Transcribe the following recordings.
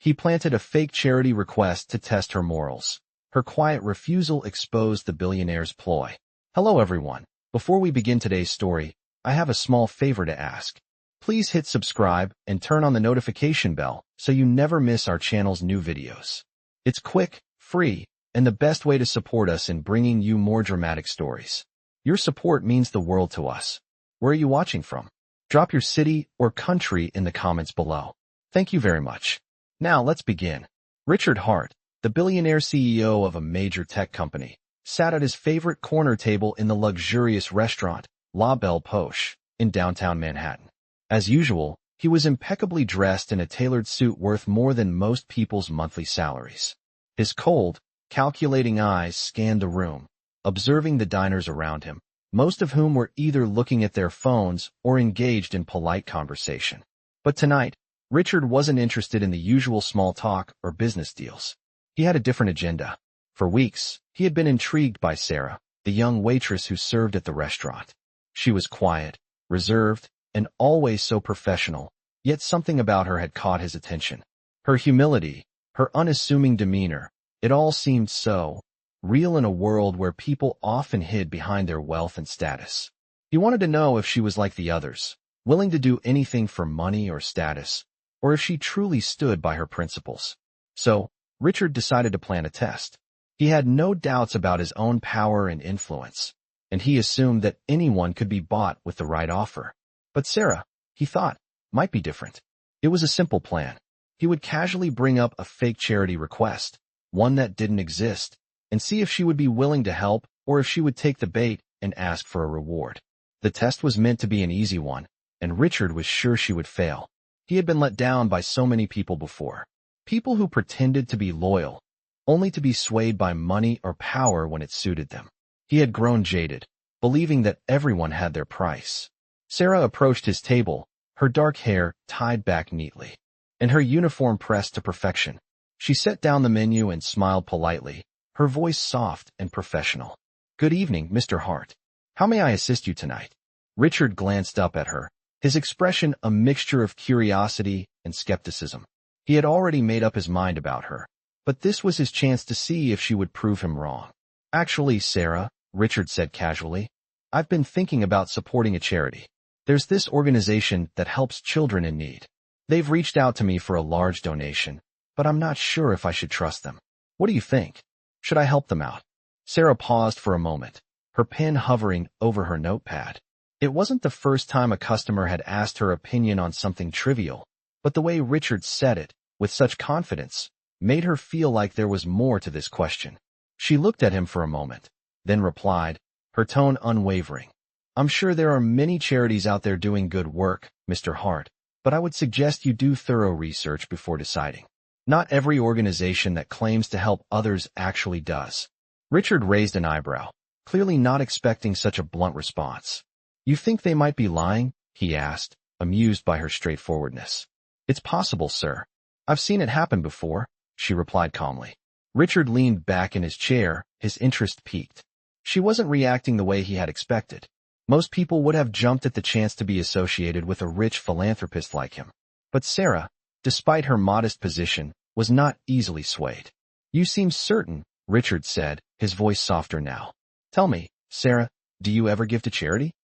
He planted a fake charity request to test her morals. Her quiet refusal exposed the billionaire's ploy. Hello everyone. Before we begin today's story, I have a small favor to ask. Please hit subscribe and turn on the notification bell so you never miss our channel's new videos. It's quick, free, and the best way to support us in bringing you more dramatic stories. Your support means the world to us. Where are you watching from? Drop your city or country in the comments below. Thank you very much. Now let's begin. Richard Hart, the billionaire CEO of a major tech company, sat at his favorite corner table in the luxurious restaurant, La Belle Poche, in downtown Manhattan. As usual, he was impeccably dressed in a tailored suit worth more than most people's monthly salaries. His cold, calculating eyes scanned the room, observing the diners around him, most of whom were either looking at their phones or engaged in polite conversation. But tonight, Richard wasn't interested in the usual small talk or business deals. He had a different agenda. For weeks, he had been intrigued by Sarah, the young waitress who served at the restaurant. She was quiet, reserved, and always so professional, yet something about her had caught his attention. Her humility, her unassuming demeanor, it all seemed so real in a world where people often hid behind their wealth and status. He wanted to know if she was like the others, willing to do anything for money or status, or if she truly stood by her principles. So, Richard decided to plan a test. He had no doubts about his own power and influence, and he assumed that anyone could be bought with the right offer. But Sarah, he thought, might be different. It was a simple plan. He would casually bring up a fake charity request, one that didn't exist, and see if she would be willing to help or if she would take the bait and ask for a reward. The test was meant to be an easy one, and Richard was sure she would fail. He had been let down by so many people before. People who pretended to be loyal, only to be swayed by money or power when it suited them. He had grown jaded, believing that everyone had their price. Sarah approached his table, her dark hair tied back neatly, and her uniform pressed to perfection. She set down the menu and smiled politely, her voice soft and professional. "Good evening, Mr. Hart. How may I assist you tonight?" Richard glanced up at her, his expression a mixture of curiosity and skepticism. He had already made up his mind about her, but this was his chance to see if she would prove him wrong. "Actually, Sarah," Richard said casually, "I've been thinking about supporting a charity. There's this organization that helps children in need. They've reached out to me for a large donation, but I'm not sure if I should trust them. What do you think? Should I help them out?" Sarah paused for a moment, her pen hovering over her notepad. It wasn't the first time a customer had asked her opinion on something trivial, but the way Richard said it, with such confidence, made her feel like there was more to this question. She looked at him for a moment, then replied, her tone unwavering. "I'm sure there are many charities out there doing good work, Mr. Hart, but I would suggest you do thorough research before deciding. Not every organization that claims to help others actually does." Richard raised an eyebrow, clearly not expecting such a blunt response. "You think they might be lying?" he asked, amused by her straightforwardness. "It's possible, sir. I've seen it happen before," she replied calmly. Richard leaned back in his chair, his interest piqued. She wasn't reacting the way he had expected. Most people would have jumped at the chance to be associated with a rich philanthropist like him. But Sarah, despite her modest position, was not easily swayed. "You seem certain," Richard said, his voice softer now. "Tell me, Sarah, do you ever give to charity?"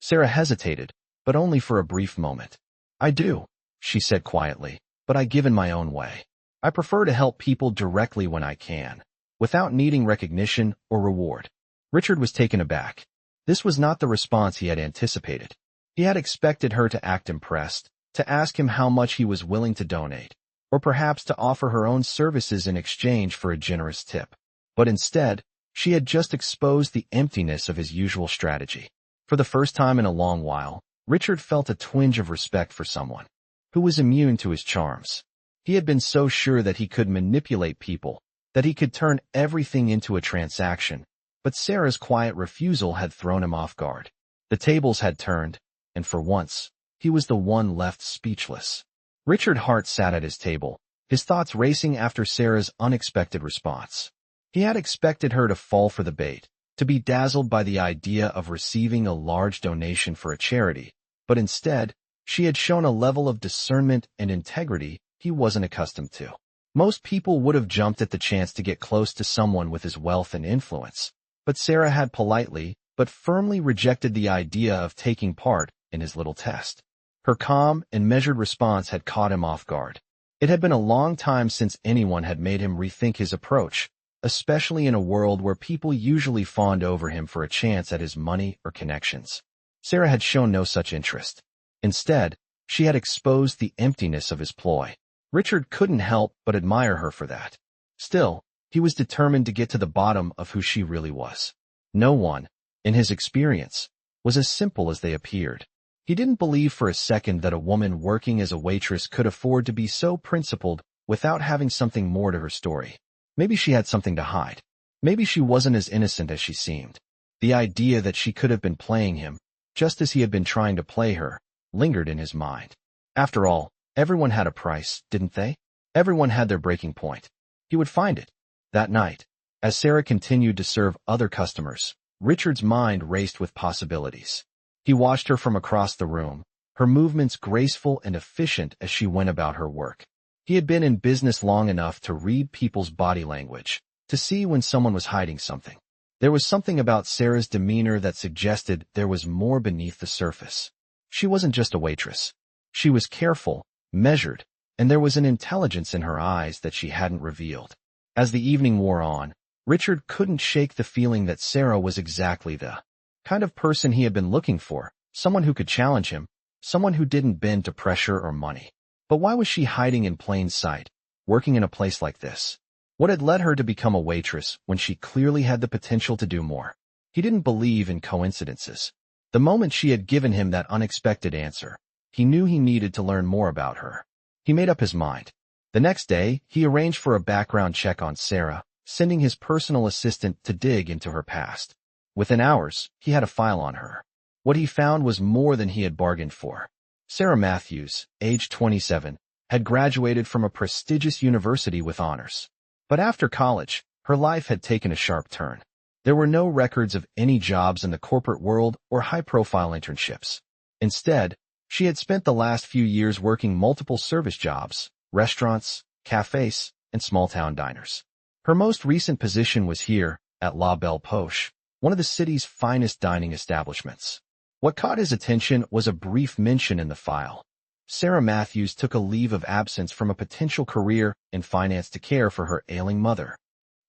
Sarah hesitated, but only for a brief moment. "I do," she said quietly, "but I give in my own way. I prefer to help people directly when I can, without needing recognition or reward." Richard was taken aback. This was not the response he had anticipated. He had expected her to act impressed, to ask him how much he was willing to donate, or perhaps to offer her own services in exchange for a generous tip. But instead, she had just exposed the emptiness of his usual strategy. For the first time in a long while, Richard felt a twinge of respect for someone who was immune to his charms. He had been so sure that he could manipulate people, that he could turn everything into a transaction, but Sarah's quiet refusal had thrown him off guard. The tables had turned, and for once, he was the one left speechless. Richard Hart sat at his table, his thoughts racing after Sarah's unexpected response. He had expected her to fall for the bait, to be dazzled by the idea of receiving a large donation for a charity, but instead, she had shown a level of discernment and integrity he wasn't accustomed to. Most people would have jumped at the chance to get close to someone with his wealth and influence, but Sarah had politely but firmly rejected the idea of taking part in his little test. Her calm and measured response had caught him off guard. It had been a long time since anyone had made him rethink his approach, especially in a world where people usually fawned over him for a chance at his money or connections. Sarah had shown no such interest. Instead, she had exposed the emptiness of his ploy. Richard couldn't help but admire her for that. Still, he was determined to get to the bottom of who she really was. No one, in his experience, was as simple as they appeared. He didn't believe for a second that a woman working as a waitress could afford to be so principled without having something more to her story. Maybe she had something to hide. Maybe she wasn't as innocent as she seemed. The idea that she could have been playing him, just as he had been trying to play her, lingered in his mind. After all, everyone had a price, didn't they? Everyone had their breaking point. He would find it. That night, as Sarah continued to serve other customers, Richard's mind raced with possibilities. He watched her from across the room, her movements graceful and efficient as she went about her work. He had been in business long enough to read people's body language, to see when someone was hiding something. There was something about Sarah's demeanor that suggested there was more beneath the surface. She wasn't just a waitress. She was careful, measured, and there was an intelligence in her eyes that she hadn't revealed. As the evening wore on, Richard couldn't shake the feeling that Sarah was exactly the kind of person he had been looking for, someone who could challenge him, someone who didn't bend to pressure or money. But why was she hiding in plain sight, working in a place like this? What had led her to become a waitress when she clearly had the potential to do more? He didn't believe in coincidences. The moment she had given him that unexpected answer, he knew he needed to learn more about her. He made up his mind. The next day, he arranged for a background check on Sarah, sending his personal assistant to dig into her past. Within hours, he had a file on her. What he found was more than he had bargained for. Sarah Matthews, age 27, had graduated from a prestigious university with honors. But after college, her life had taken a sharp turn. There were no records of any jobs in the corporate world or high-profile internships. Instead, she had spent the last few years working multiple service jobs, restaurants, cafes, and small-town diners. Her most recent position was here, at La Belle Poche, one of the city's finest dining establishments. What caught his attention was a brief mention in the file. Sarah Matthews took a leave of absence from a potential career in finance to care for her ailing mother.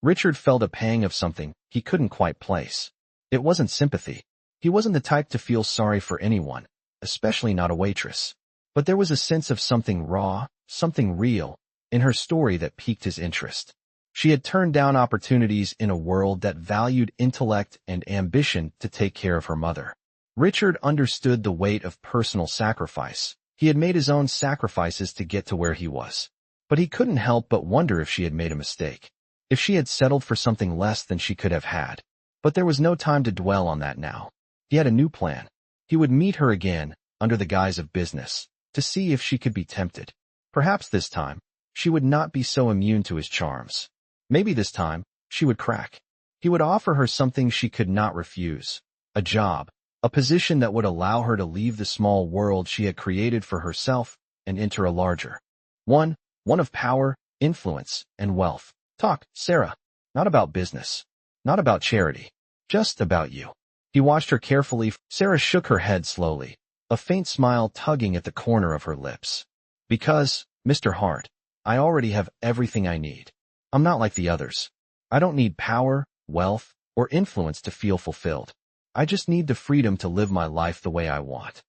Richard felt a pang of something he couldn't quite place. It wasn't sympathy. He wasn't the type to feel sorry for anyone, especially not a waitress. But there was a sense of something raw, something real, in her story that piqued his interest. She had turned down opportunities in a world that valued intellect and ambition to take care of her mother. Richard understood the weight of personal sacrifice. He had made his own sacrifices to get to where he was. But he couldn't help but wonder if she had made a mistake, if she had settled for something less than she could have had. But there was no time to dwell on that now. He had a new plan. He would meet her again, under the guise of business, to see if she could be tempted. Perhaps this time, she would not be so immune to his charms. Maybe this time, she would crack. He would offer her something she could not refuse, a job, a position that would allow her to leave the small world she had created for herself and enter a larger one of power, influence, and wealth. Talk, Sarah. Not about business. Not about charity. Just about you. He watched her carefully. Sarah shook her head slowly, a faint smile tugging at the corner of her lips. Because, Mr. Hart, I already have everything I need. I'm not like the others. I don't need power, wealth, or influence to feel fulfilled. I just need the freedom to live my life the way I want.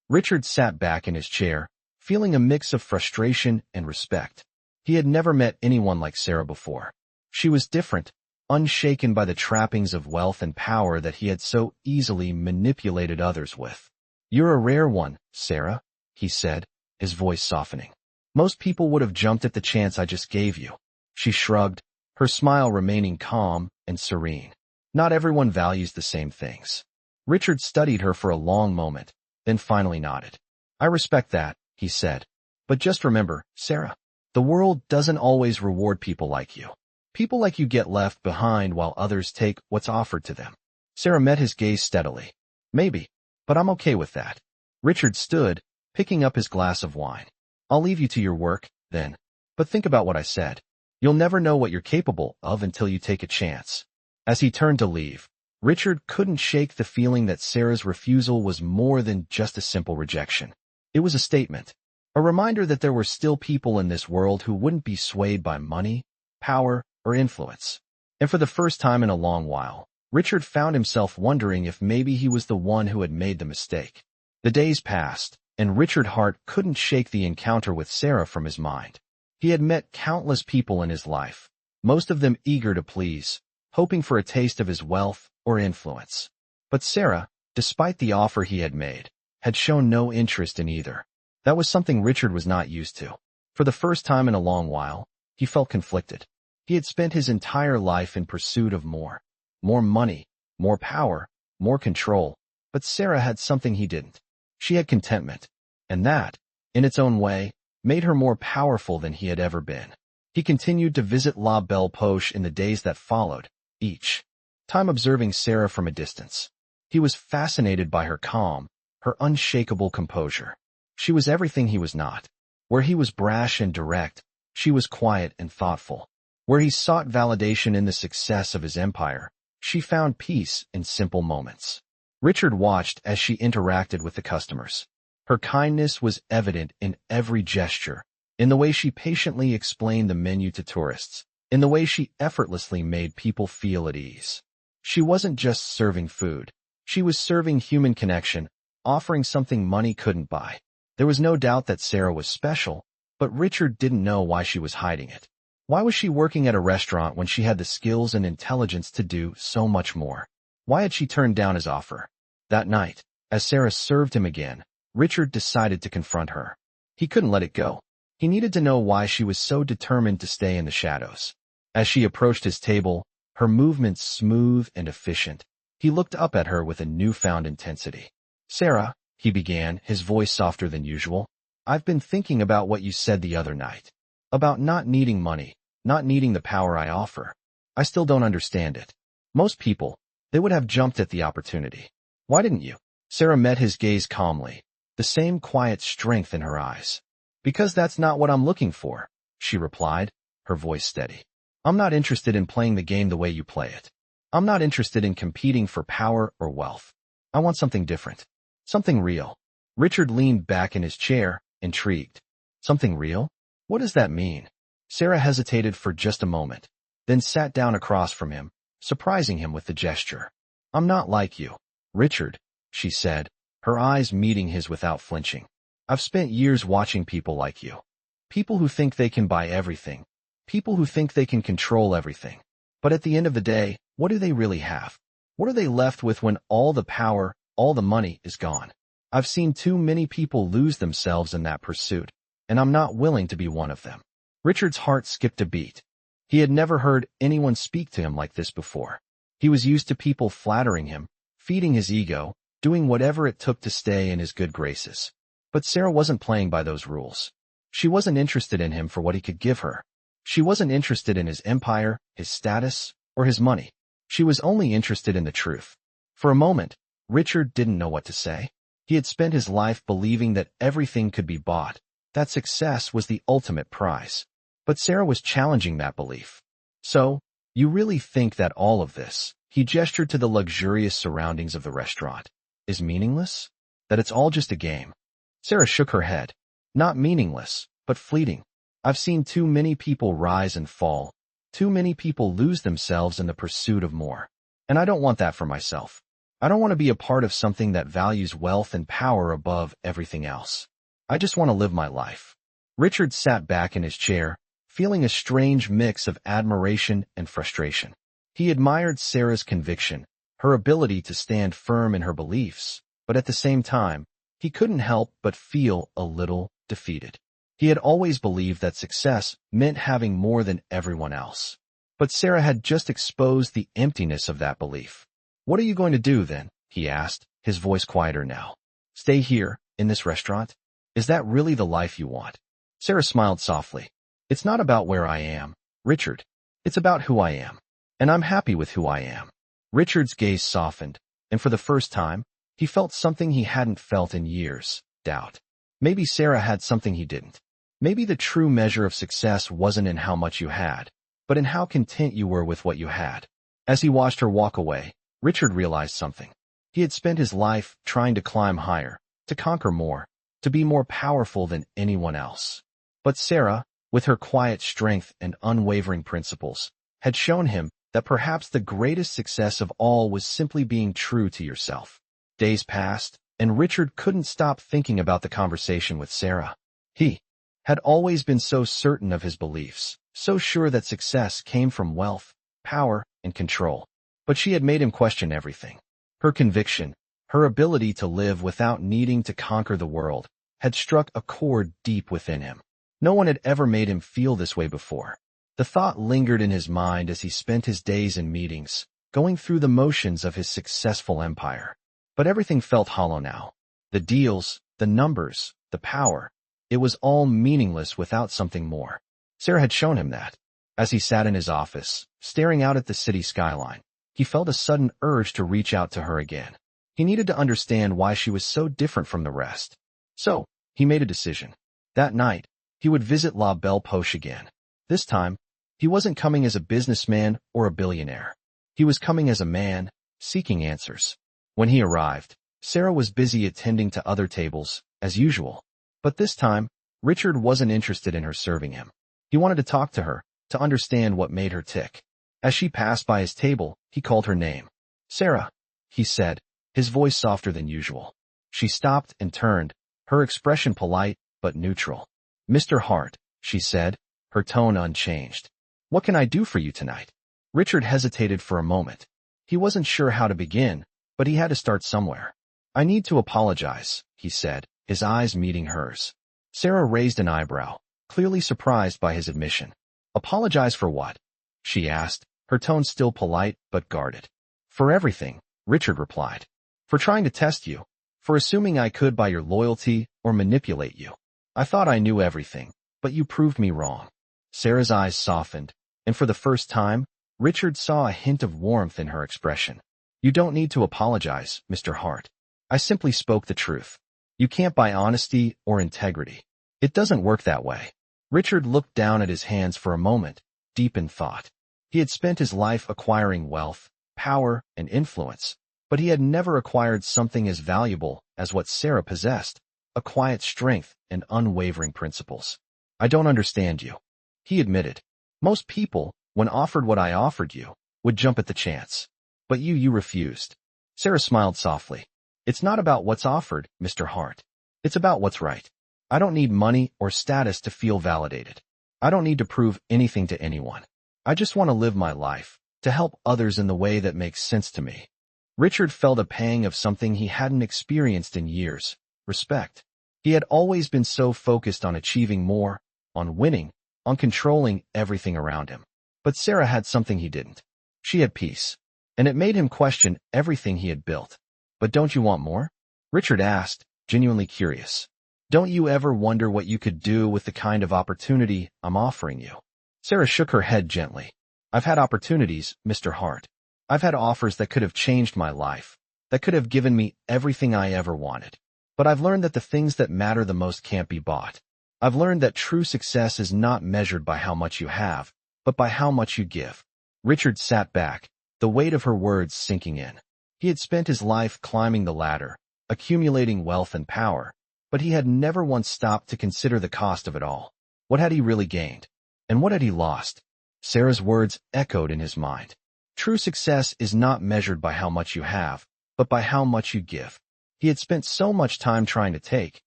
Richard sat back in his chair, feeling a mix of frustration and respect. He had never met anyone like Sarah before. She was different, unshaken by the trappings of wealth and power that he had so easily manipulated others with. You're a rare one, Sarah, he said, his voice softening. Most people would have jumped at the chance I just gave you. She shrugged, her smile remaining calm and serene. Not everyone values the same things. Richard studied her for a long moment, then finally nodded. I respect that, he said. But just remember, Sarah, the world doesn't always reward people like you. People like you get left behind while others take what's offered to them. Sarah met his gaze steadily. Maybe, but I'm okay with that. Richard stood, picking up his glass of wine. I'll leave you to your work, then. But think about what I said. You'll never know what you're capable of until you take a chance. As he turned to leave, Richard couldn't shake the feeling that Sarah's refusal was more than just a simple rejection. It was a statement, a reminder that there were still people in this world who wouldn't be swayed by money, power, or influence. And for the first time in a long while, Richard found himself wondering if maybe he was the one who had made the mistake. The days passed, and Richard's heart couldn't shake the encounter with Sarah from his mind. He had met countless people in his life, most of them eager to please, hoping for a taste of his wealth or influence. But Sarah, despite the offer he had made, had shown no interest in either. That was something Richard was not used to. For the first time in a long while, he felt conflicted. He had spent his entire life in pursuit of more money, more power, more control, but Sarah had something he didn't. She had contentment, and that, in its own way, made her more powerful than he had ever been. He continued to visit La Belle Poche in the days that followed, each time observing Sarah from a distance. He was fascinated by her calm, her unshakable composure. She was everything he was not. Where he was brash and direct, she was quiet and thoughtful. Where he sought validation in the success of his empire, she found peace in simple moments. Richard watched as she interacted with the customers. Her kindness was evident in every gesture, in the way she patiently explained the menu to tourists, in the way she effortlessly made people feel at ease. She wasn't just serving food. She was serving human connection, offering something money couldn't buy. There was no doubt that Sarah was special, but Richard didn't know why she was hiding it. Why was she working at a restaurant when she had the skills and intelligence to do so much more? Why had she turned down his offer? That night, as Sarah served him again, Richard decided to confront her. He couldn't let it go. He needed to know why she was so determined to stay in the shadows. As she approached his table, her movements smooth and efficient, he looked up at her with a newfound intensity. "Sarah," he began, his voice softer than usual, "I've been thinking about what you said the other night. About not needing money, not needing the power I offer. I still don't understand it. Most people, they would have jumped at the opportunity. Why didn't you?" Sarah met his gaze calmly, the same quiet strength in her eyes. "Because that's not what I'm looking for," she replied, her voice steady. "I'm not interested in playing the game the way you play it. I'm not interested in competing for power or wealth. I want something different. Something real." Richard leaned back in his chair, intrigued. "Something real? What does that mean?" Sarah hesitated for just a moment, then sat down across from him, surprising him with the gesture. "I'm not like you, Richard," she said, her eyes meeting his without flinching. "I've spent years watching people like you. People who think they can buy everything. People who think they can control everything. But at the end of the day, what do they really have? What are they left with when all the power, all the money is gone? I've seen too many people lose themselves in that pursuit, and I'm not willing to be one of them." Richard's heart skipped a beat. He had never heard anyone speak to him like this before. He was used to people flattering him, feeding his ego, doing whatever it took to stay in his good graces. But Sarah wasn't playing by those rules. She wasn't interested in him for what he could give her. She wasn't interested in his empire, his status, or his money. She was only interested in the truth. For a moment, Richard didn't know what to say. He had spent his life believing that everything could be bought, that success was the ultimate prize. But Sarah was challenging that belief. "So, you really think that all of this," he gestured to the luxurious surroundings of the restaurant, "is meaningless? That it's all just a game?" Sarah shook her head. "Not meaningless, but fleeting. I've seen too many people rise and fall, too many people lose themselves in the pursuit of more. And I don't want that for myself. I don't want to be a part of something that values wealth and power above everything else. I just want to live my life." Richard sat back in his chair, feeling a strange mix of admiration and frustration. He admired Sarah's conviction, her ability to stand firm in her beliefs, but at the same time, he couldn't help but feel a little defeated. He had always believed that success meant having more than everyone else. But Sarah had just exposed the emptiness of that belief. "What are you going to do, then?" he asked, his voice quieter now. "Stay here, in this restaurant? Is that really the life you want?" Sarah smiled softly. "It's not about where I am, Richard. It's about who I am. And I'm happy with who I am." Richard's gaze softened, and for the first time, he felt something he hadn't felt in years, doubt. Maybe Sarah had something he didn't. Maybe the true measure of success wasn't in how much you had, but in how content you were with what you had. As he watched her walk away, Richard realized something. He had spent his life trying to climb higher, to conquer more, to be more powerful than anyone else. But Sarah, with her quiet strength and unwavering principles, had shown him that perhaps the greatest success of all was simply being true to yourself. Days passed, and Richard couldn't stop thinking about the conversation with Sarah. He had always been so certain of his beliefs, so sure that success came from wealth, power, and control. But she had made him question everything. Her conviction, her ability to live without needing to conquer the world, had struck a chord deep within him. No one had ever made him feel this way before. The thought lingered in his mind as he spent his days in meetings, going through the motions of his successful empire. But everything felt hollow now. The deals, the numbers, the power. It was all meaningless without something more. Sarah had shown him that. As he sat in his office, staring out at the city skyline, he felt a sudden urge to reach out to her again. He needed to understand why she was so different from the rest. So, he made a decision. That night, he would visit La Belle Poche again. This time, he wasn't coming as a businessman or a billionaire. He was coming as a man, seeking answers. When he arrived, Sarah was busy attending to other tables, as usual. But this time, Richard wasn't interested in her serving him. He wanted to talk to her, to understand what made her tick. As she passed by his table, he called her name. "Sarah," he said, his voice softer than usual. She stopped and turned, her expression polite but neutral. "Mr. Hart," she said, her tone unchanged. "What can I do for you tonight?" Richard hesitated for a moment. He wasn't sure how to begin, but he had to start somewhere. "I need to apologize," he said, his eyes meeting hers. Sarah raised an eyebrow, clearly surprised by his admission. "Apologize for what?" she asked, her tone still polite but guarded. "For everything," Richard replied. "For trying to test you. For assuming I could buy your loyalty or manipulate you. I thought I knew everything, but you proved me wrong." Sarah's eyes softened, and for the first time, Richard saw a hint of warmth in her expression. "You don't need to apologize, Mr. Hart. I simply spoke the truth. You can't buy honesty or integrity. It doesn't work that way." Richard looked down at his hands for a moment, deep in thought. He had spent his life acquiring wealth, power, and influence, but he had never acquired something as valuable as what Sarah possessed, a quiet strength and unwavering principles. "I don't understand you," he admitted. "Most people, when offered what I offered you, would jump at the chance. But you refused." Sarah smiled softly. "It's not about what's offered, Mr. Hart. It's about what's right. I don't need money or status to feel validated. I don't need to prove anything to anyone. I just want to live my life, to help others in the way that makes sense to me." Richard felt a pang of something he hadn't experienced in years: respect. He had always been so focused on achieving more, on winning, on controlling everything around him. But Sarah had something he didn't. She had peace, and it made him question everything he had built. "But don't you want more?" Richard asked, genuinely curious. "Don't you ever wonder what you could do with the kind of opportunity I'm offering you?" Sarah shook her head gently. "I've had opportunities, Mr. Hart. I've had offers that could have changed my life, that could have given me everything I ever wanted. But I've learned that the things that matter the most can't be bought. I've learned that true success is not measured by how much you have, but by how much you give." Richard sat back, the weight of her words sinking in. He had spent his life climbing the ladder, accumulating wealth and power, but he had never once stopped to consider the cost of it all. What had he really gained? And what had he lost? Sarah's words echoed in his mind. True success is not measured by how much you have, but by how much you give. He had spent so much time trying to take,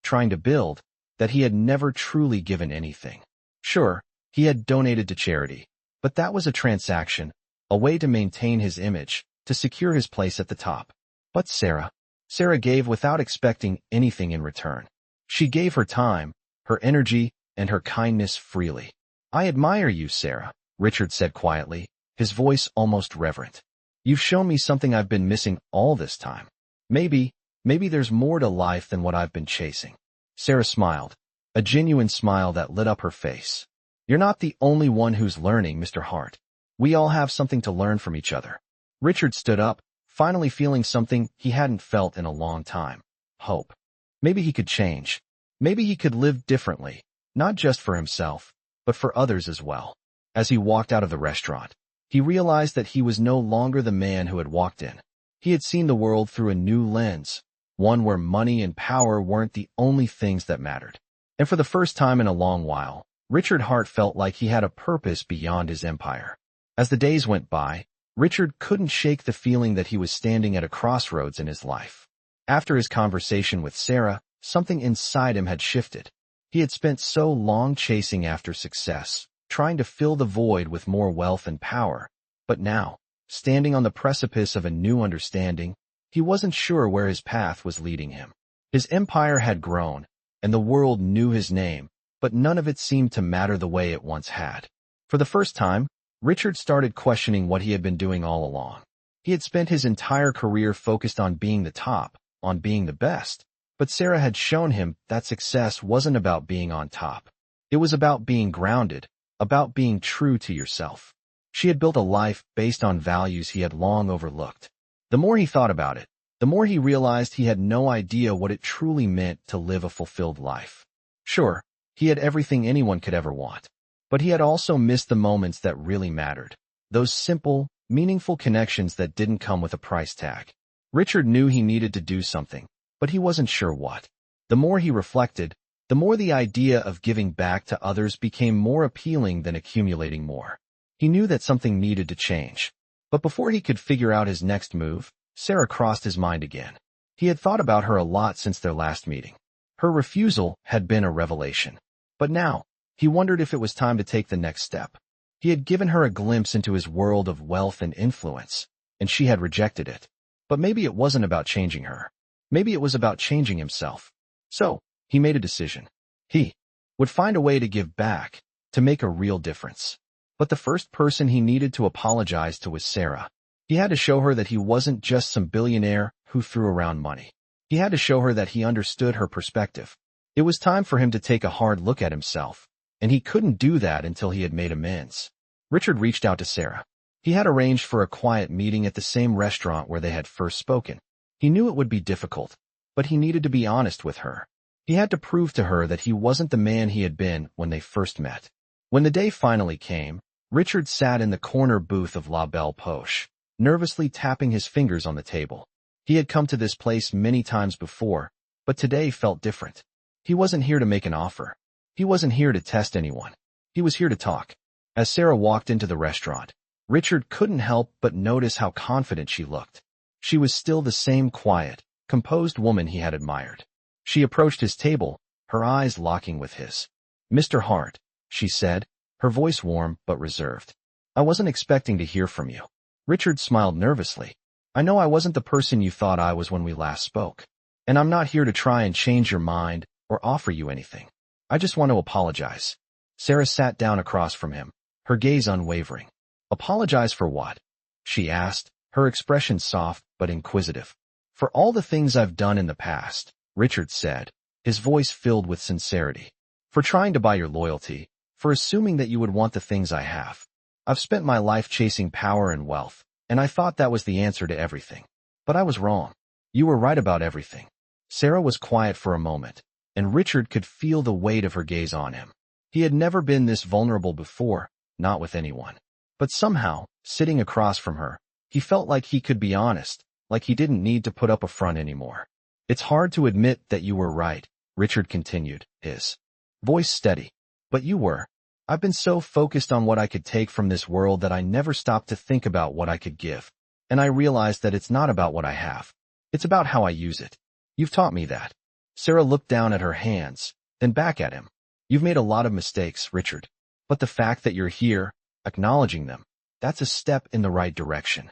trying to build, that he had never truly given anything. Sure, he had donated to charity, but that was a transaction, a way to maintain his image, to secure his place at the top. But Sarah gave without expecting anything in return. She gave her time, her energy, and her kindness freely. "I admire you, Sarah," Richard said quietly, his voice almost reverent. "You've shown me something I've been missing all this time. Maybe there's more to life than what I've been chasing." Sarah smiled, a genuine smile that lit up her face. "You're not the only one who's learning, Mr. Hart. We all have something to learn from each other." Richard stood up, finally feeling something he hadn't felt in a long time: hope. Maybe he could change. Maybe he could live differently. not just for himself, but for others as well. As he walked out of the restaurant, he realized that he was no longer the man who had walked in. He had seen the world through a new lens, one where money and power weren't the only things that mattered. And for the first time in a long while, Richard Hart felt like he had a purpose beyond his empire. As the days went by, Richard couldn't shake the feeling that he was standing at a crossroads in his life. After his conversation with Sarah, something inside him had shifted. He had spent so long chasing after success, trying to fill the void with more wealth and power. But now, standing on the precipice of a new understanding, he wasn't sure where his path was leading him. His empire had grown, and the world knew his name, but none of it seemed to matter the way it once had. For the first time, Richard started questioning what he had been doing all along. He had spent his entire career focused on being the top, on being the best. But Sarah had shown him that success wasn't about being on top. It was about being grounded, about being true to yourself. She had built a life based on values he had long overlooked. The more he thought about it, the more he realized he had no idea what it truly meant to live a fulfilled life. Sure, he had everything anyone could ever want, but he had also missed the moments that really mattered. Those simple, meaningful connections that didn't come with a price tag. Richard knew he needed to do something, but he wasn't sure what. The more he reflected, the more the idea of giving back to others became more appealing than accumulating more. He knew that something needed to change. But before he could figure out his next move, Sarah crossed his mind again. He had thought about her a lot since their last meeting. Her refusal had been a revelation. But now, he wondered if it was time to take the next step. He had given her a glimpse into his world of wealth and influence, and she had rejected it. But maybe it wasn't about changing her. Maybe it was about changing himself. So, he made a decision. He would find a way to give back, to make a real difference. But the first person he needed to apologize to was Sarah. He had to show her that he wasn't just some billionaire who threw around money. He had to show her that he understood her perspective. It was time for him to take a hard look at himself, and he couldn't do that until he had made amends. Richard reached out to Sarah. He had arranged for a quiet meeting at the same restaurant where they had first spoken. He knew it would be difficult, but he needed to be honest with her. He had to prove to her that he wasn't the man he had been when they first met. When the day finally came, Richard sat in the corner booth of La Belle Poche, nervously tapping his fingers on the table. He had come to this place many times before, but today felt different. He wasn't here to make an offer. He wasn't here to test anyone. He was here to talk. As Sarah walked into the restaurant, Richard couldn't help but notice how confident she looked. She was still the same quiet, composed woman he had admired. She approached his table, her eyes locking with his. "Mr. Hart," she said, her voice warm but reserved. "I wasn't expecting to hear from you." Richard smiled nervously. "I know I wasn't the person you thought I was when we last spoke. And I'm not here to try and change your mind or offer you anything. I just want to apologize." Sarah sat down across from him, her gaze unwavering. "Apologize for what?" she asked, her expression soft but inquisitive. "For all the things I've done in the past," Richard said, his voice filled with sincerity. "For trying to buy your loyalty, for assuming that you would want the things I have. I've spent my life chasing power and wealth, and I thought that was the answer to everything. But I was wrong. You were right about everything." Sarah was quiet for a moment, and Richard could feel the weight of her gaze on him. He had never been this vulnerable before, not with anyone. But somehow, sitting across from her, he felt like he could be honest, like he didn't need to put up a front anymore. "It's hard to admit that you were right," Richard continued, his voice steady. "But you were. I've been so focused on what I could take from this world that I never stopped to think about what I could give. And I realized that it's not about what I have. It's about how I use it. You've taught me that." Sarah looked down at her hands, then back at him. "You've made a lot of mistakes, Richard. But the fact that you're here, acknowledging them, that's a step in the right direction."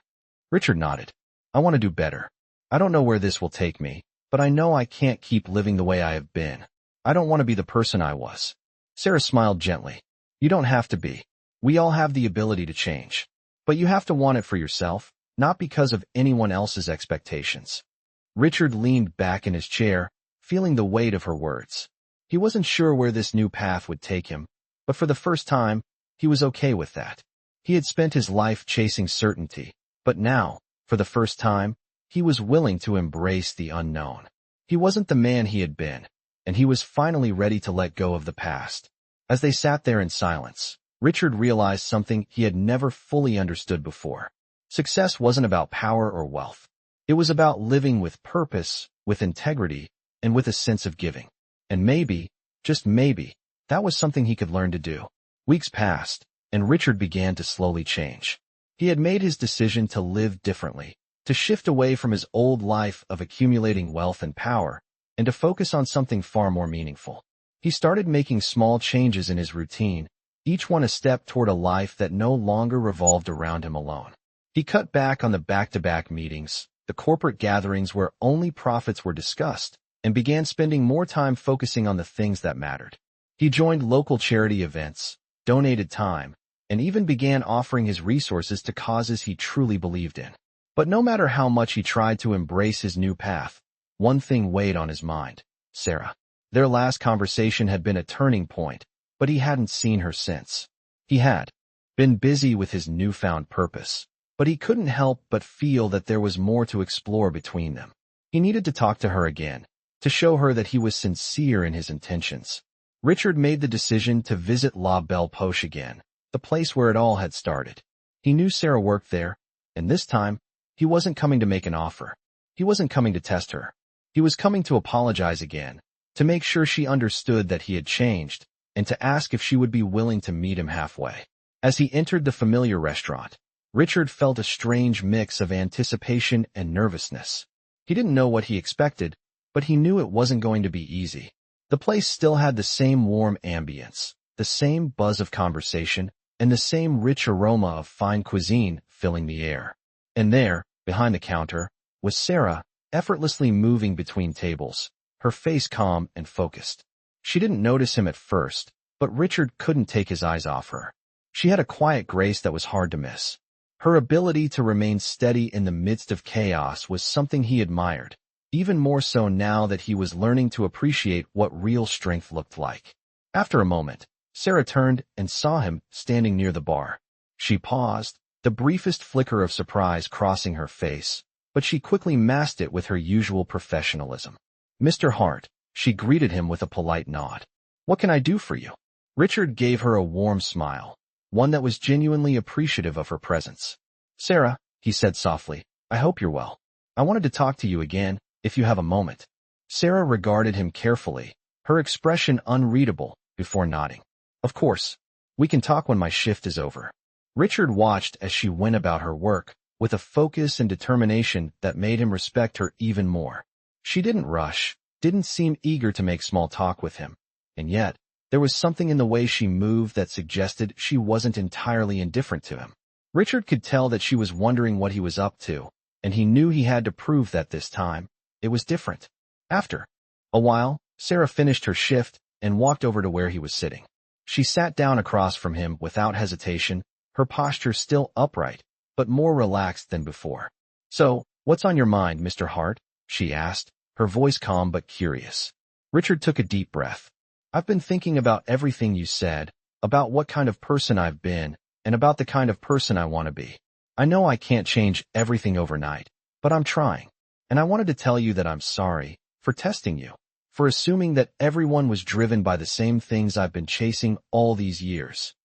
Richard nodded. "I want to do better. I don't know where this will take me, but I know I can't keep living the way I have been. I don't want to be the person I was." Sarah smiled gently. "You don't have to be. We all have the ability to change. But you have to want it for yourself, not because of anyone else's expectations." Richard leaned back in his chair, feeling the weight of her words. He wasn't sure where this new path would take him, but for the first time, he was okay with that. He had spent his life chasing certainty, but now, for the first time, he was willing to embrace the unknown. He wasn't the man he had been, and he was finally ready to let go of the past, As they sat there in silence, Richard realized something he had never fully understood before. Success wasn't about power or wealth. It was about living with purpose, with integrity, and with a sense of giving. And maybe, just maybe, that was something he could learn to do. Weeks passed, and Richard began to slowly change. He had made his decision to live differently, to shift away from his old life of accumulating wealth and power, and to focus on something far more meaningful. He started making small changes in his routine, each one a step toward a life that no longer revolved around him alone. He cut back on the back-to-back meetings, the corporate gatherings where only profits were discussed, and began spending more time focusing on the things that mattered. He joined local charity events, donated time, and even began offering his resources to causes he truly believed in. But no matter how much he tried to embrace his new path, one thing weighed on his mind: Sarah. Their last conversation had been a turning point, but he hadn't seen her since. He had been busy with his newfound purpose, but he couldn't help but feel that there was more to explore between them. He needed to talk to her again, to show her that he was sincere in his intentions. Richard made the decision to visit La Belle Poche again, the place where it all had started. He knew Sarah worked there, and this time, he wasn't coming to make an offer. He wasn't coming to test her. He was coming to apologize again, to make sure she understood that he had changed, and to ask if she would be willing to meet him halfway. As he entered the familiar restaurant, Richard felt a strange mix of anticipation and nervousness. He didn't know what he expected, but he knew it wasn't going to be easy. The place still had the same warm ambience, the same buzz of conversation, and the same rich aroma of fine cuisine filling the air. And there, behind the counter, was Sarah, effortlessly moving between tables, her face calm and focused. She didn't notice him at first, but Richard couldn't take his eyes off her. She had a quiet grace that was hard to miss. Her ability to remain steady in the midst of chaos was something he admired, even more so now that he was learning to appreciate what real strength looked like. After a moment, Sarah turned and saw him standing near the bar. She paused, the briefest flicker of surprise crossing her face, but she quickly masked it with her usual professionalism. "Mr. Hart," she greeted him with a polite nod. "What can I do for you?" Richard gave her a warm smile, one that was genuinely appreciative of her presence. "Sarah," he said softly, "I hope you're well. I wanted to talk to you again, if you have a moment." Sarah regarded him carefully, her expression unreadable, before nodding. "Of course. We can talk when my shift is over." Richard watched as she went about her work, with a focus and determination that made him respect her even more. She didn't rush, didn't seem eager to make small talk with him, and yet, there was something in the way she moved that suggested she wasn't entirely indifferent to him. Richard could tell that she was wondering what he was up to, and he knew he had to prove that this time, it was different. After a while, Sarah finished her shift and walked over to where he was sitting. She sat down across from him without hesitation, her posture still upright, but more relaxed than before. "So, what's on your mind, Mr. Hart?" she asked, her voice calm but curious. Richard took a deep breath. "I've been thinking about everything you said, about what kind of person I've been, and about the kind of person I want to be. I know I can't change everything overnight, but I'm trying. And I wanted to tell you that I'm sorry for testing you, for assuming that everyone was driven by the same things I've been chasing all these years."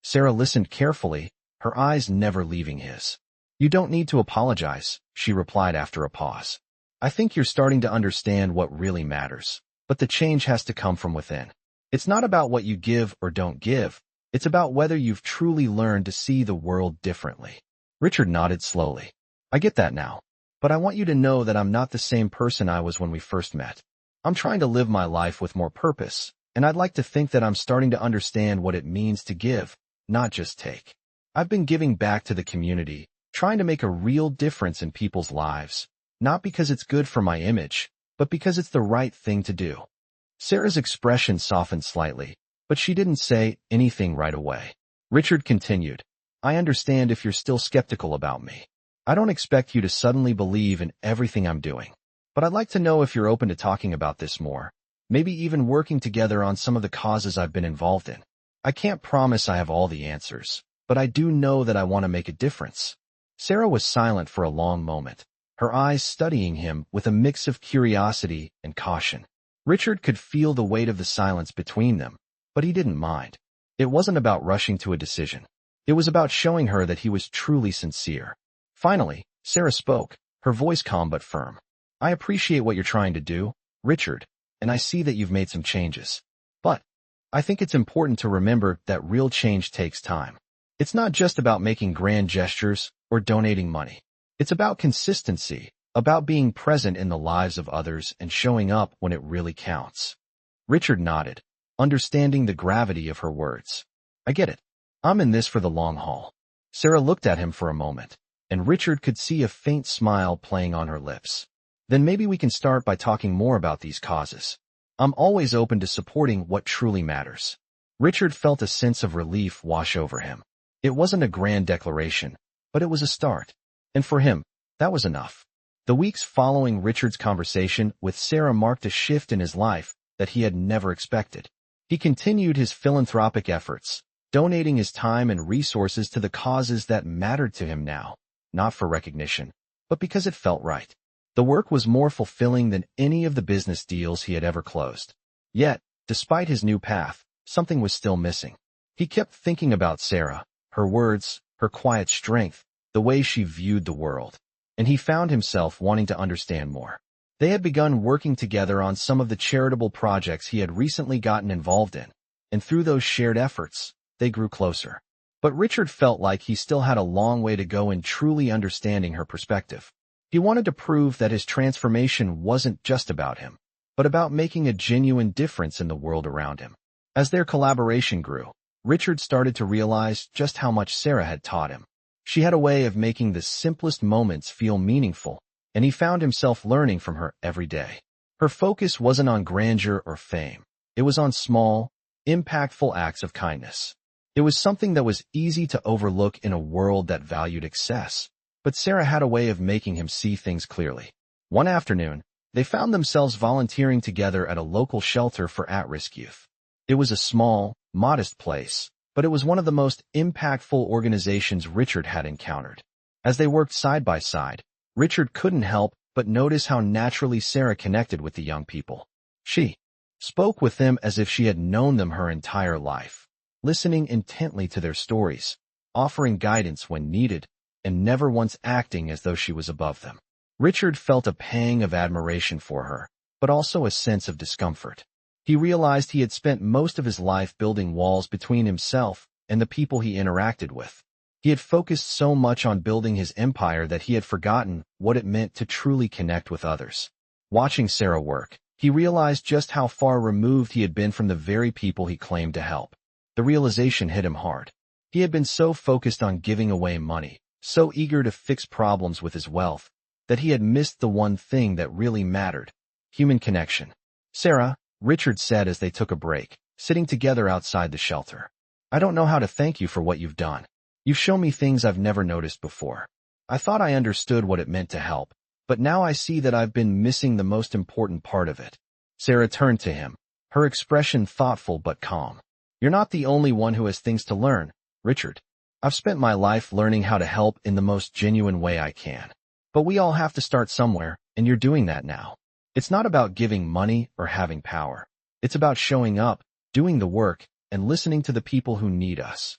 Sarah listened carefully, her eyes never leaving his. "You don't need to apologize," she replied after a pause. "I think you're starting to understand what really matters, but the change has to come from within. It's not about what you give or don't give. It's about whether you've truly learned to see the world differently." Richard nodded slowly. "I get that now. But I want you to know that I'm not the same person I was when we first met. I'm trying to live my life with more purpose, and I'd like to think that I'm starting to understand what it means to give, not just take. I've been giving back to the community, trying to make a real difference in people's lives, not because it's good for my image, but because it's the right thing to do." Sarah's expression softened slightly, but she didn't say anything right away. Richard continued, "I understand if you're still skeptical about me. I don't expect you to suddenly believe in everything I'm doing. But I'd like to know if you're open to talking about this more, maybe even working together on some of the causes I've been involved in. I can't promise I have all the answers, but I do know that I want to make a difference." Sarah was silent for a long moment, her eyes studying him with a mix of curiosity and caution. Richard could feel the weight of the silence between them, but he didn't mind. It wasn't about rushing to a decision. It was about showing her that he was truly sincere. Finally, Sarah spoke, her voice calm but firm. I appreciate what you're trying to do, Richard, and I see that you've made some changes. But I think it's important to remember that real change takes time. It's not just about making grand gestures or donating money. It's about consistency, about being present in the lives of others and showing up when it really counts. Richard nodded, understanding the gravity of her words. I get it. I'm in this for the long haul. Sarah looked at him for a moment, and Richard could see a faint smile playing on her lips. Then maybe we can start by talking more about these causes. I'm always open to supporting what truly matters. Richard felt a sense of relief wash over him. It wasn't a grand declaration, but it was a start. And for him, that was enough. The weeks following Richard's conversation with Sarah marked a shift in his life that he had never expected. He continued his philanthropic efforts, donating his time and resources to the causes that mattered to him now, not for recognition, but because it felt right. The work was more fulfilling than any of the business deals he had ever closed. Yet, despite his new path, something was still missing. He kept thinking about Sarah, her words, her quiet strength, the way she viewed the world, and he found himself wanting to understand more. They had begun working together on some of the charitable projects he had recently gotten involved in, and through those shared efforts, they grew closer. But Richard felt like he still had a long way to go in truly understanding her perspective. He wanted to prove that his transformation wasn't just about him, but about making a genuine difference in the world around him. As their collaboration grew, Richard started to realize just how much Sarah had taught him. She had a way of making the simplest moments feel meaningful, and he found himself learning from her every day. Her focus wasn't on grandeur or fame. It was on small, impactful acts of kindness. It was something that was easy to overlook in a world that valued excess. But Sarah had a way of making him see things clearly. One afternoon, they found themselves volunteering together at a local shelter for at-risk youth. It was a small, modest place, but it was one of the most impactful organizations Richard had encountered. As they worked side by side, Richard couldn't help but notice how naturally Sarah connected with the young people. She spoke with them as if she had known them her entire life, listening intently to their stories, offering guidance when needed, and never once acting as though she was above them. Richard felt a pang of admiration for her, but also a sense of discomfort. He realized he had spent most of his life building walls between himself and the people he interacted with. He had focused so much on building his empire that he had forgotten what it meant to truly connect with others. Watching Sarah work, he realized just how far removed he had been from the very people he claimed to help. The realization hit him hard. He had been so focused on giving away money, so eager to fix problems with his wealth, that he had missed the one thing that really mattered: human connection. Sarah, Richard said as they took a break, sitting together outside the shelter. I don't know how to thank you for what you've done. You've shown me things I've never noticed before. I thought I understood what it meant to help, but now I see that I've been missing the most important part of it. Sarah turned to him, her expression thoughtful but calm. You're not the only one who has things to learn, Richard. I've spent my life learning how to help in the most genuine way I can. But we all have to start somewhere, and you're doing that now. It's not about giving money or having power. It's about showing up, doing the work, and listening to the people who need us.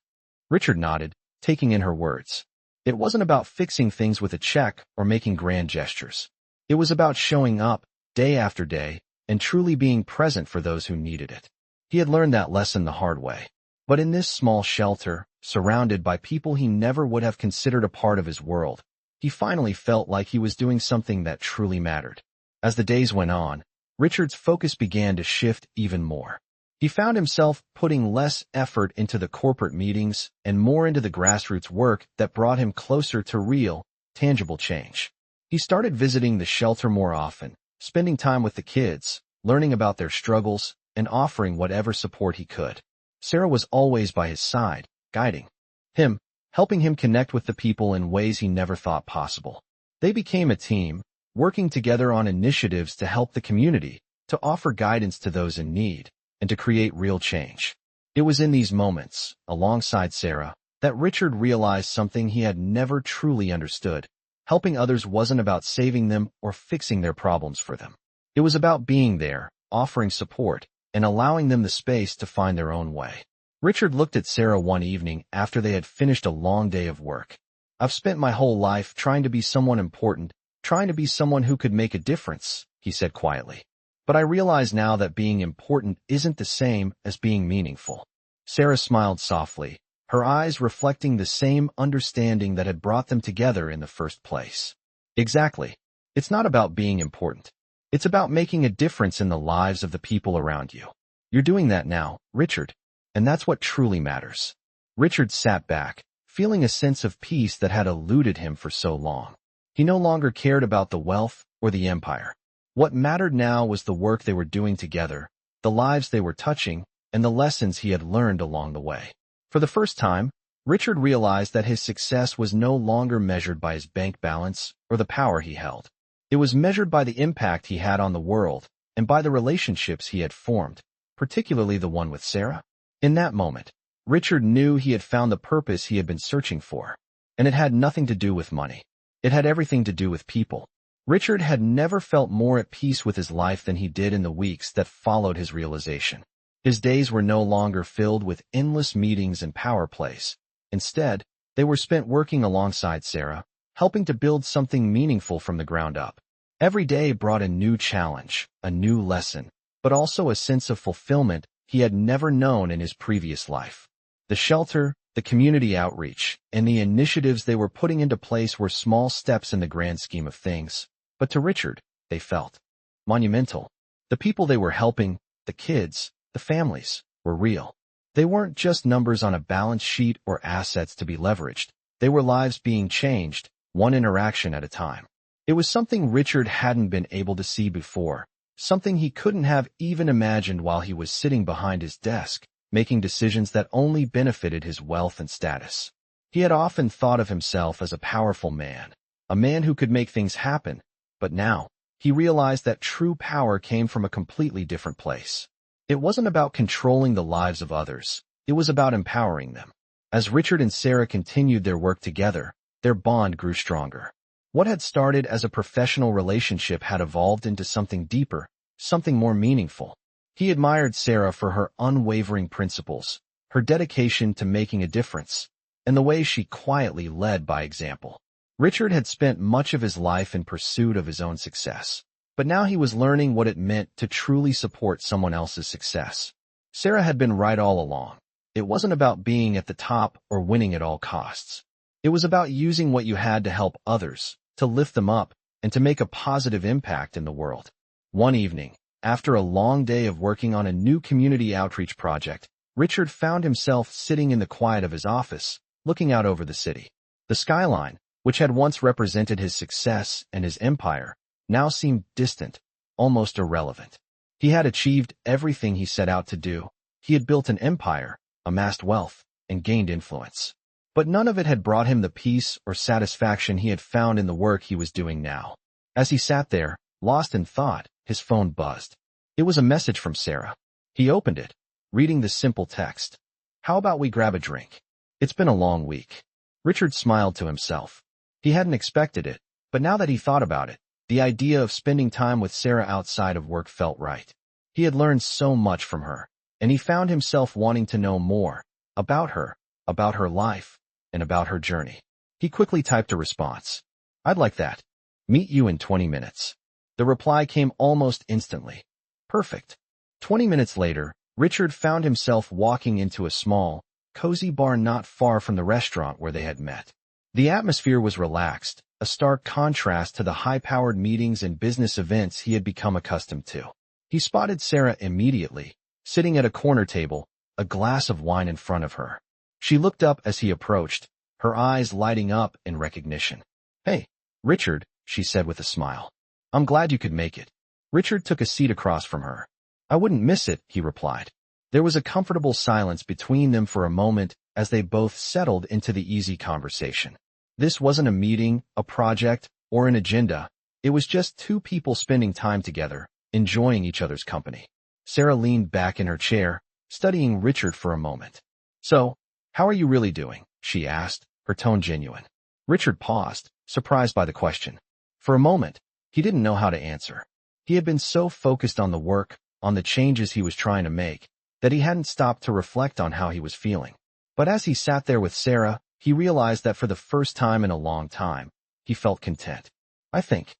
Richard nodded, taking in her words. It wasn't about fixing things with a check or making grand gestures. It was about showing up, day after day, and truly being present for those who needed it. He had learned that lesson the hard way. But in this small shelter, surrounded by people he never would have considered a part of his world, he finally felt like he was doing something that truly mattered. As the days went on, Richard's focus began to shift even more. He found himself putting less effort into the corporate meetings and more into the grassroots work that brought him closer to real, tangible change. He started visiting the shelter more often, spending time with the kids, learning about their struggles, and offering whatever support he could. Sarah was always by his side, guiding him, helping him connect with the people in ways he never thought possible. They became a team, working together on initiatives to help the community, to offer guidance to those in need, and to create real change. It was in these moments, alongside Sarah, that Richard realized something he had never truly understood. Helping others wasn't about saving them or fixing their problems for them. It was about being there, offering support, and allowing them the space to find their own way. Richard looked at Sarah one evening after they had finished a long day of work. "I've spent my whole life trying to be someone important, trying to be someone who could make a difference," he said quietly. "But I realize now that being important isn't the same as being meaningful." Sarah smiled softly, her eyes reflecting the same understanding that had brought them together in the first place. "Exactly. It's not about being important. It's about making a difference in the lives of the people around you. You're doing that now, Richard, and that's what truly matters." Richard sat back, feeling a sense of peace that had eluded him for so long. He no longer cared about the wealth or the empire. What mattered now was the work they were doing together, the lives they were touching, and the lessons he had learned along the way. For the first time, Richard realized that his success was no longer measured by his bank balance or the power he held. It was measured by the impact he had on the world and by the relationships he had formed, particularly the one with Sarah. In that moment, Richard knew he had found the purpose he had been searching for, and it had nothing to do with money. It had everything to do with people. Richard had never felt more at peace with his life than he did in the weeks that followed his realization. His days were no longer filled with endless meetings and power plays. Instead, they were spent working alongside Sarah, helping to build something meaningful from the ground up. Every day brought a new challenge, a new lesson, but also a sense of fulfillment he had never known in his previous life. The shelter, the community outreach, and the initiatives they were putting into place were small steps in the grand scheme of things, but to Richard, they felt monumental. The people they were helping, the kids, the families, were real. They weren't just numbers on a balance sheet or assets to be leveraged. They were lives being changed, one interaction at a time. It was something Richard hadn't been able to see before, something he couldn't have even imagined while he was sitting behind his desk, making decisions that only benefited his wealth and status. He had often thought of himself as a powerful man, a man who could make things happen, but now, he realized that true power came from a completely different place. It wasn't about controlling the lives of others, it was about empowering them. As Richard and Sarah continued their work together, their bond grew stronger. What had started as a professional relationship had evolved into something deeper, something more meaningful. He admired Sarah for her unwavering principles, her dedication to making a difference, and the way she quietly led by example. Richard had spent much of his life in pursuit of his own success, but now he was learning what it meant to truly support someone else's success. Sarah had been right all along. It wasn't about being at the top or winning at all costs. It was about using what you had to help others, to lift them up, and to make a positive impact in the world. One evening, after a long day of working on a new community outreach project, Richard found himself sitting in the quiet of his office, looking out over the city. The skyline, which had once represented his success and his empire, now seemed distant, almost irrelevant. He had achieved everything he set out to do. He had built an empire, amassed wealth, and gained influence. But none of it had brought him the peace or satisfaction he had found in the work he was doing now. As he sat there, lost in thought, his phone buzzed. It was a message from Sarah. He opened it, reading the simple text. "How about we grab a drink? It's been a long week." Richard smiled to himself. He hadn't expected it, but now that he thought about it, the idea of spending time with Sarah outside of work felt right. He had learned so much from her, and he found himself wanting to know more about her life, and about her journey. He quickly typed a response. "I'd like that. Meet you in 20 minutes. The reply came almost instantly. Perfect. 20 minutes later, Richard found himself walking into a small, cozy bar not far from the restaurant where they had met. The atmosphere was relaxed, a stark contrast to the high-powered meetings and business events he had become accustomed to. He spotted Sarah immediately, sitting at a corner table, a glass of wine in front of her. She looked up as he approached, her eyes lighting up in recognition. "Hey, Richard," she said with a smile. "I'm glad you could make it." Richard took a seat across from her. "I wouldn't miss it," he replied. There was a comfortable silence between them for a moment as they both settled into the easy conversation. This wasn't a meeting, a project, or an agenda. It was just two people spending time together, enjoying each other's company. Sarah leaned back in her chair, studying Richard for a moment. "So, how are you really doing?" she asked, her tone genuine. Richard paused, surprised by the question. For a moment, he didn't know how to answer. He had been so focused on the work, on the changes he was trying to make, that he hadn't stopped to reflect on how he was feeling. But as he sat there with Sarah, he realized that for the first time in a long time, he felt content. I think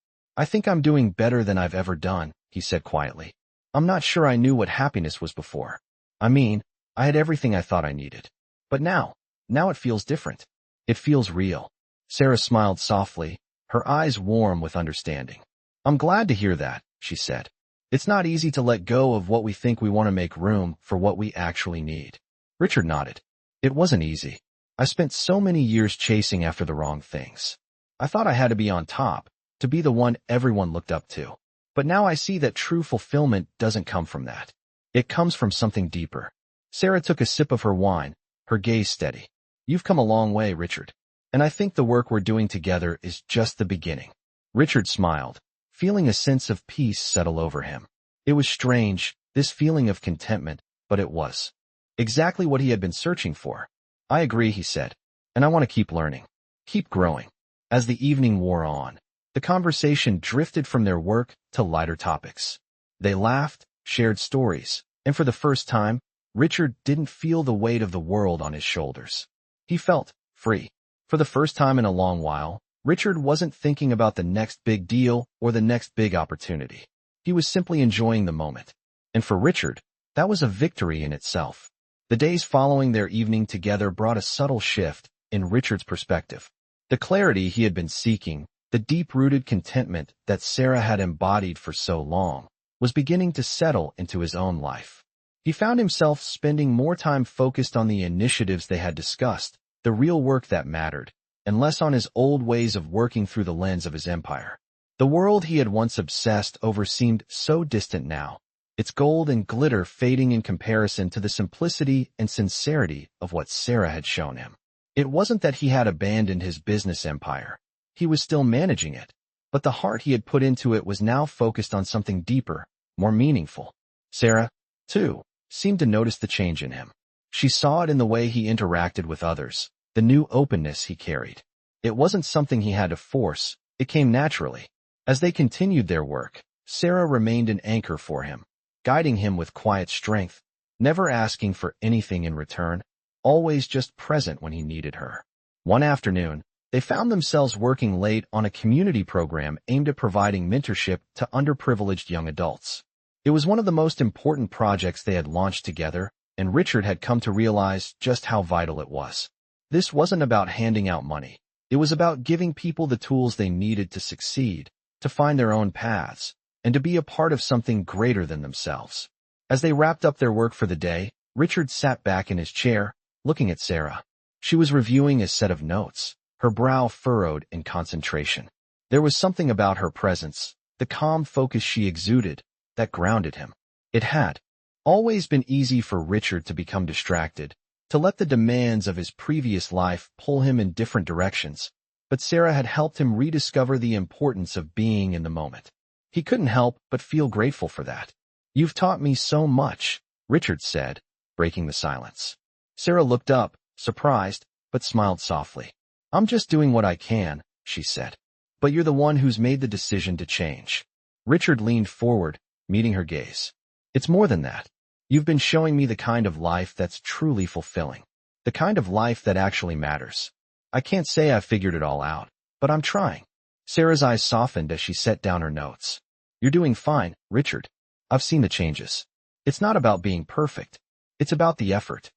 I'm doing better than I've ever done," he said quietly. "I'm not sure I knew what happiness was before. I mean, I had everything I thought I needed. But now it feels different. It feels real." Sarah smiled softly, her eyes warm with understanding. "I'm glad to hear that," she said. "It's not easy to let go of what we think we want to make room for what we actually need." Richard nodded. "It wasn't easy. I spent so many years chasing after the wrong things. I thought I had to be on top, to be the one everyone looked up to. But now I see that true fulfillment doesn't come from that. It comes from something deeper." Sarah took a sip of her wine, her gaze steady. "You've come a long way, Richard. And I think the work we're doing together is just the beginning." Richard smiled, feeling a sense of peace settle over him. It was strange, this feeling of contentment, but it was exactly what he had been searching for. "I agree," he said, "and I want to keep learning, keep growing." As the evening wore on, the conversation drifted from their work to lighter topics. They laughed, shared stories, and for the first time, Richard didn't feel the weight of the world on his shoulders. He felt free. For the first time in a long while, Richard wasn't thinking about the next big deal or the next big opportunity. He was simply enjoying the moment. And for Richard, that was a victory in itself. The days following their evening together brought a subtle shift in Richard's perspective. The clarity he had been seeking, the deep-rooted contentment that Sarah had embodied for so long, was beginning to settle into his own life. He found himself spending more time focused on the initiatives they had discussed, the real work that mattered, and less on his old ways of working through the lens of his empire. The world he had once obsessed over seemed so distant now, its gold and glitter fading in comparison to the simplicity and sincerity of what Sarah had shown him. It wasn't that he had abandoned his business empire. He was still managing it, but the heart he had put into it was now focused on something deeper, more meaningful. Sarah, too, seemed to notice the change in him. She saw it in the way he interacted with others, the new openness he carried. It wasn't something he had to force, it came naturally. As they continued their work, Sarah remained an anchor for him, guiding him with quiet strength, never asking for anything in return, always just present when he needed her. One afternoon, they found themselves working late on a community program aimed at providing mentorship to underprivileged young adults. It was one of the most important projects they had launched together, and Richard had come to realize just how vital it was. This wasn't about handing out money. It was about giving people the tools they needed to succeed, to find their own paths, and to be a part of something greater than themselves. As they wrapped up their work for the day, Richard sat back in his chair, looking at Sarah. She was reviewing a set of notes, her brow furrowed in concentration. There was something about her presence, the calm focus she exuded, that grounded him. It had always been easy for Richard to become distracted, to let the demands of his previous life pull him in different directions, but Sarah had helped him rediscover the importance of being in the moment. He couldn't help but feel grateful for that. "You've taught me so much," Richard said, breaking the silence. Sarah looked up, surprised, but smiled softly. "I'm just doing what I can," she said. "But you're the one who's made the decision to change." Richard leaned forward, meeting her gaze. "It's more than that. You've been showing me the kind of life that's truly fulfilling, the kind of life that actually matters. I can't say I've figured it all out, but I'm trying." Sarah's eyes softened as she set down her notes. "You're doing fine, Richard. I've seen the changes. It's not about being perfect. It's about the effort."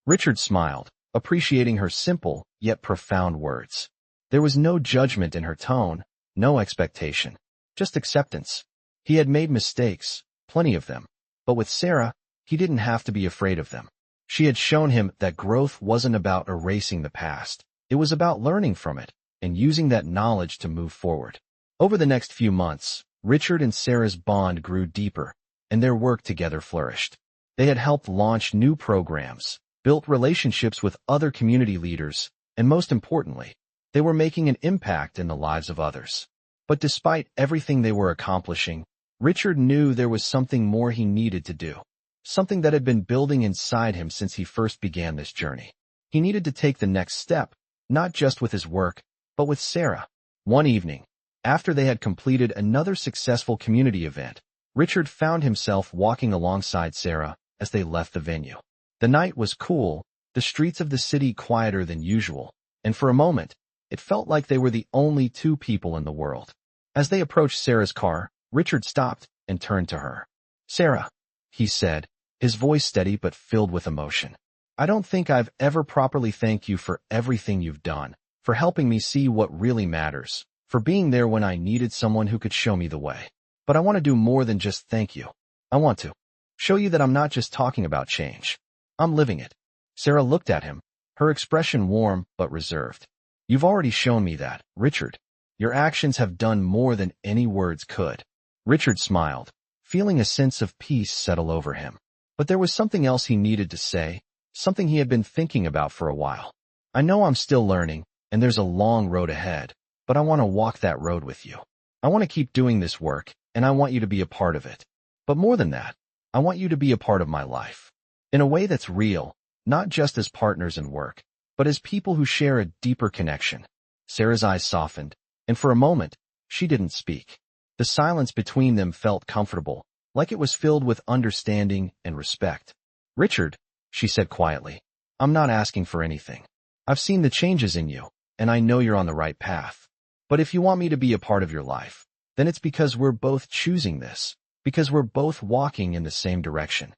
Richard smiled, appreciating her simple yet profound words. There was no judgment in her tone, no expectation, just acceptance. He had made mistakes, plenty of them, but with Sarah, he didn't have to be afraid of them. She had shown him that growth wasn't about erasing the past. It was about learning from it and using that knowledge to move forward. Over the next few months, Richard and Sarah's bond grew deeper, and their work together flourished. They had helped launch new programs, built relationships with other community leaders, and most importantly, they were making an impact in the lives of others. But despite everything they were accomplishing, Richard knew there was something more he needed to do, something that had been building inside him since he first began this journey. He needed to take the next step, not just with his work, but with Sarah. One evening, after they had completed another successful community event, Richard found himself walking alongside Sarah as they left the venue. The night was cool, the streets of the city quieter than usual, and for a moment, it felt like they were the only two people in the world. As they approached Sarah's car, Richard stopped and turned to her. "Sarah," he said, his voice steady but filled with emotion. "I don't think I've ever properly thanked you for everything you've done, for helping me see what really matters, for being there when I needed someone who could show me the way. But I want to do more than just thank you. I want to show you that I'm not just talking about change. I'm living it." Sarah looked at him, her expression warm but reserved. "You've already shown me that, Richard. Your actions have done more than any words could." Richard smiled, feeling a sense of peace settle over him. But there was something else he needed to say, something he had been thinking about for a while. "I know I'm still learning, and there's a long road ahead, but I want to walk that road with you. I want to keep doing this work, and I want you to be a part of it. But more than that, I want you to be a part of my life. In a way that's real, not just as partners in work, but as people who share a deeper connection." Sarah's eyes softened, and for a moment, she didn't speak. The silence between them felt comfortable, like it was filled with understanding and respect. "Richard," she said quietly, "I'm not asking for anything. I've seen the changes in you, and I know you're on the right path. But if you want me to be a part of your life, then it's because we're both choosing this, because we're both walking in the same direction."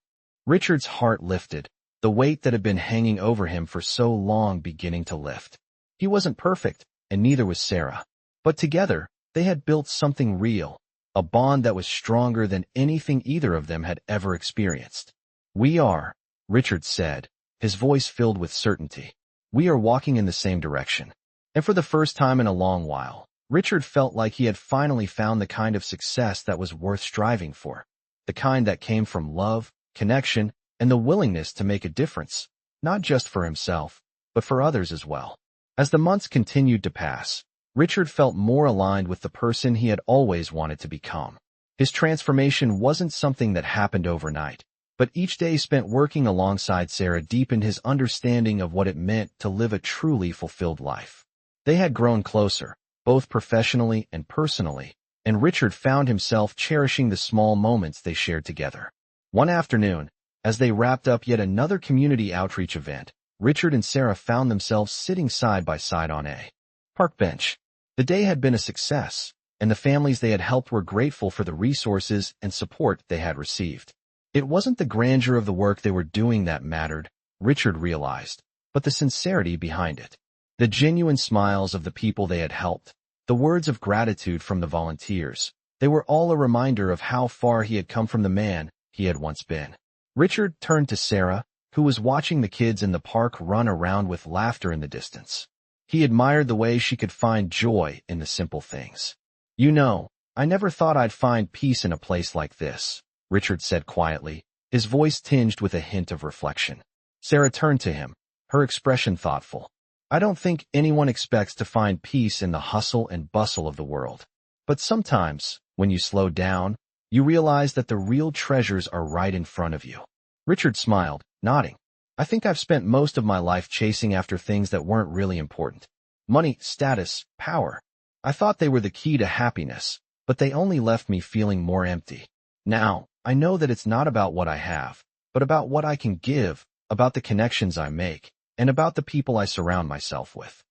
Richard's heart lifted, the weight that had been hanging over him for so long beginning to lift. He wasn't perfect, and neither was Sarah. But together, they had built something real, a bond that was stronger than anything either of them had ever experienced. "We are," Richard said, his voice filled with certainty. "We are walking in the same direction." And for the first time in a long while, Richard felt like he had finally found the kind of success that was worth striving for, the kind that came from love, connection, and the willingness to make a difference, not just for himself, but for others as well. As the months continued to pass, Richard felt more aligned with the person he had always wanted to become. His transformation wasn't something that happened overnight, but each day spent working alongside Sarah deepened his understanding of what it meant to live a truly fulfilled life. They had grown closer, both professionally and personally, and Richard found himself cherishing the small moments they shared together. One afternoon, as they wrapped up yet another community outreach event, Richard and Sarah found themselves sitting side by side on a park bench. The day had been a success, and the families they had helped were grateful for the resources and support they had received. It wasn't the grandeur of the work they were doing that mattered, Richard realized, but the sincerity behind it. The genuine smiles of the people they had helped, the words of gratitude from the volunteers, they were all a reminder of how far he had come from the man he had once been. Richard turned to Sarah, who was watching the kids in the park run around with laughter in the distance. He admired the way she could find joy in the simple things. "You know, I never thought I'd find peace in a place like this," Richard said quietly, his voice tinged with a hint of reflection. Sarah turned to him, her expression thoughtful. "I don't think anyone expects to find peace in the hustle and bustle of the world. But sometimes, when you slow down, you realize that the real treasures are right in front of you." Richard smiled, nodding. "I think I've spent most of my life chasing after things that weren't really important. Money, status, power. I thought they were the key to happiness, but they only left me feeling more empty. Now, I know that it's not about what I have, but about what I can give, about the connections I make, and about the people I surround myself with."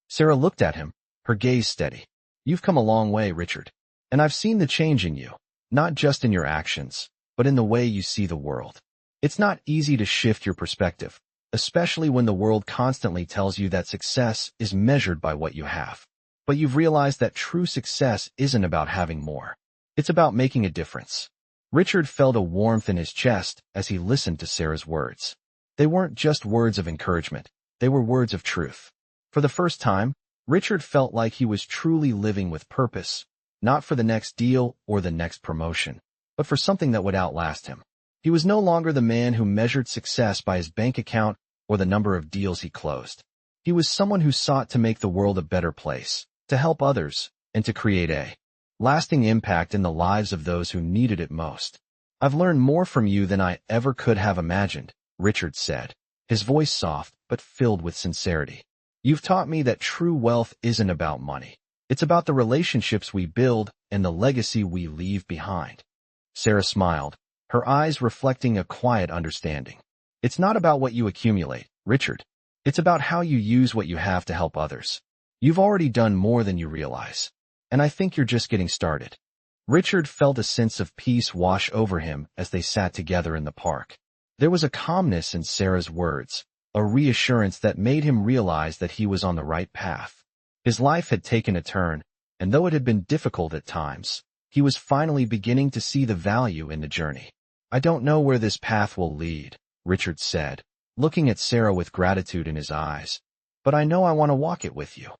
Sarah looked at him, her gaze steady. "You've come a long way, Richard, and I've seen the change in you, not just in your actions, but in the way you see the world. It's not easy to shift your perspective, especially when the world constantly tells you that success is measured by what you have. But you've realized that true success isn't about having more. It's about making a difference." Richard felt a warmth in his chest as he listened to Sarah's words. They weren't just words of encouragement, they were words of truth. For the first time, Richard felt like he was truly living with purpose, not for the next deal or the next promotion, but for something that would outlast him. He was no longer the man who measured success by his bank account or the number of deals he closed. He was someone who sought to make the world a better place, to help others, and to create a lasting impact in the lives of those who needed it most. "I've learned more from you than I ever could have imagined," Richard said, his voice soft but filled with sincerity. "You've taught me that true wealth isn't about money. It's about the relationships we build and the legacy we leave behind." Sarah smiled, her eyes reflecting a quiet understanding. It's not about what you accumulate, Richard. It's about how you use what you have to help others. You've already done more than you realize. And I think you're just getting started. Richard felt a sense of peace wash over him as they sat together in the park. There was a calmness in Sarah's words, a reassurance that made him realize that he was on the right path. His life had taken a turn, and though it had been difficult at times, he was finally beginning to see the value in the journey. I don't know where this path will lead, Richard said, looking at Sarah with gratitude in his eyes. But I know I want to walk it with you.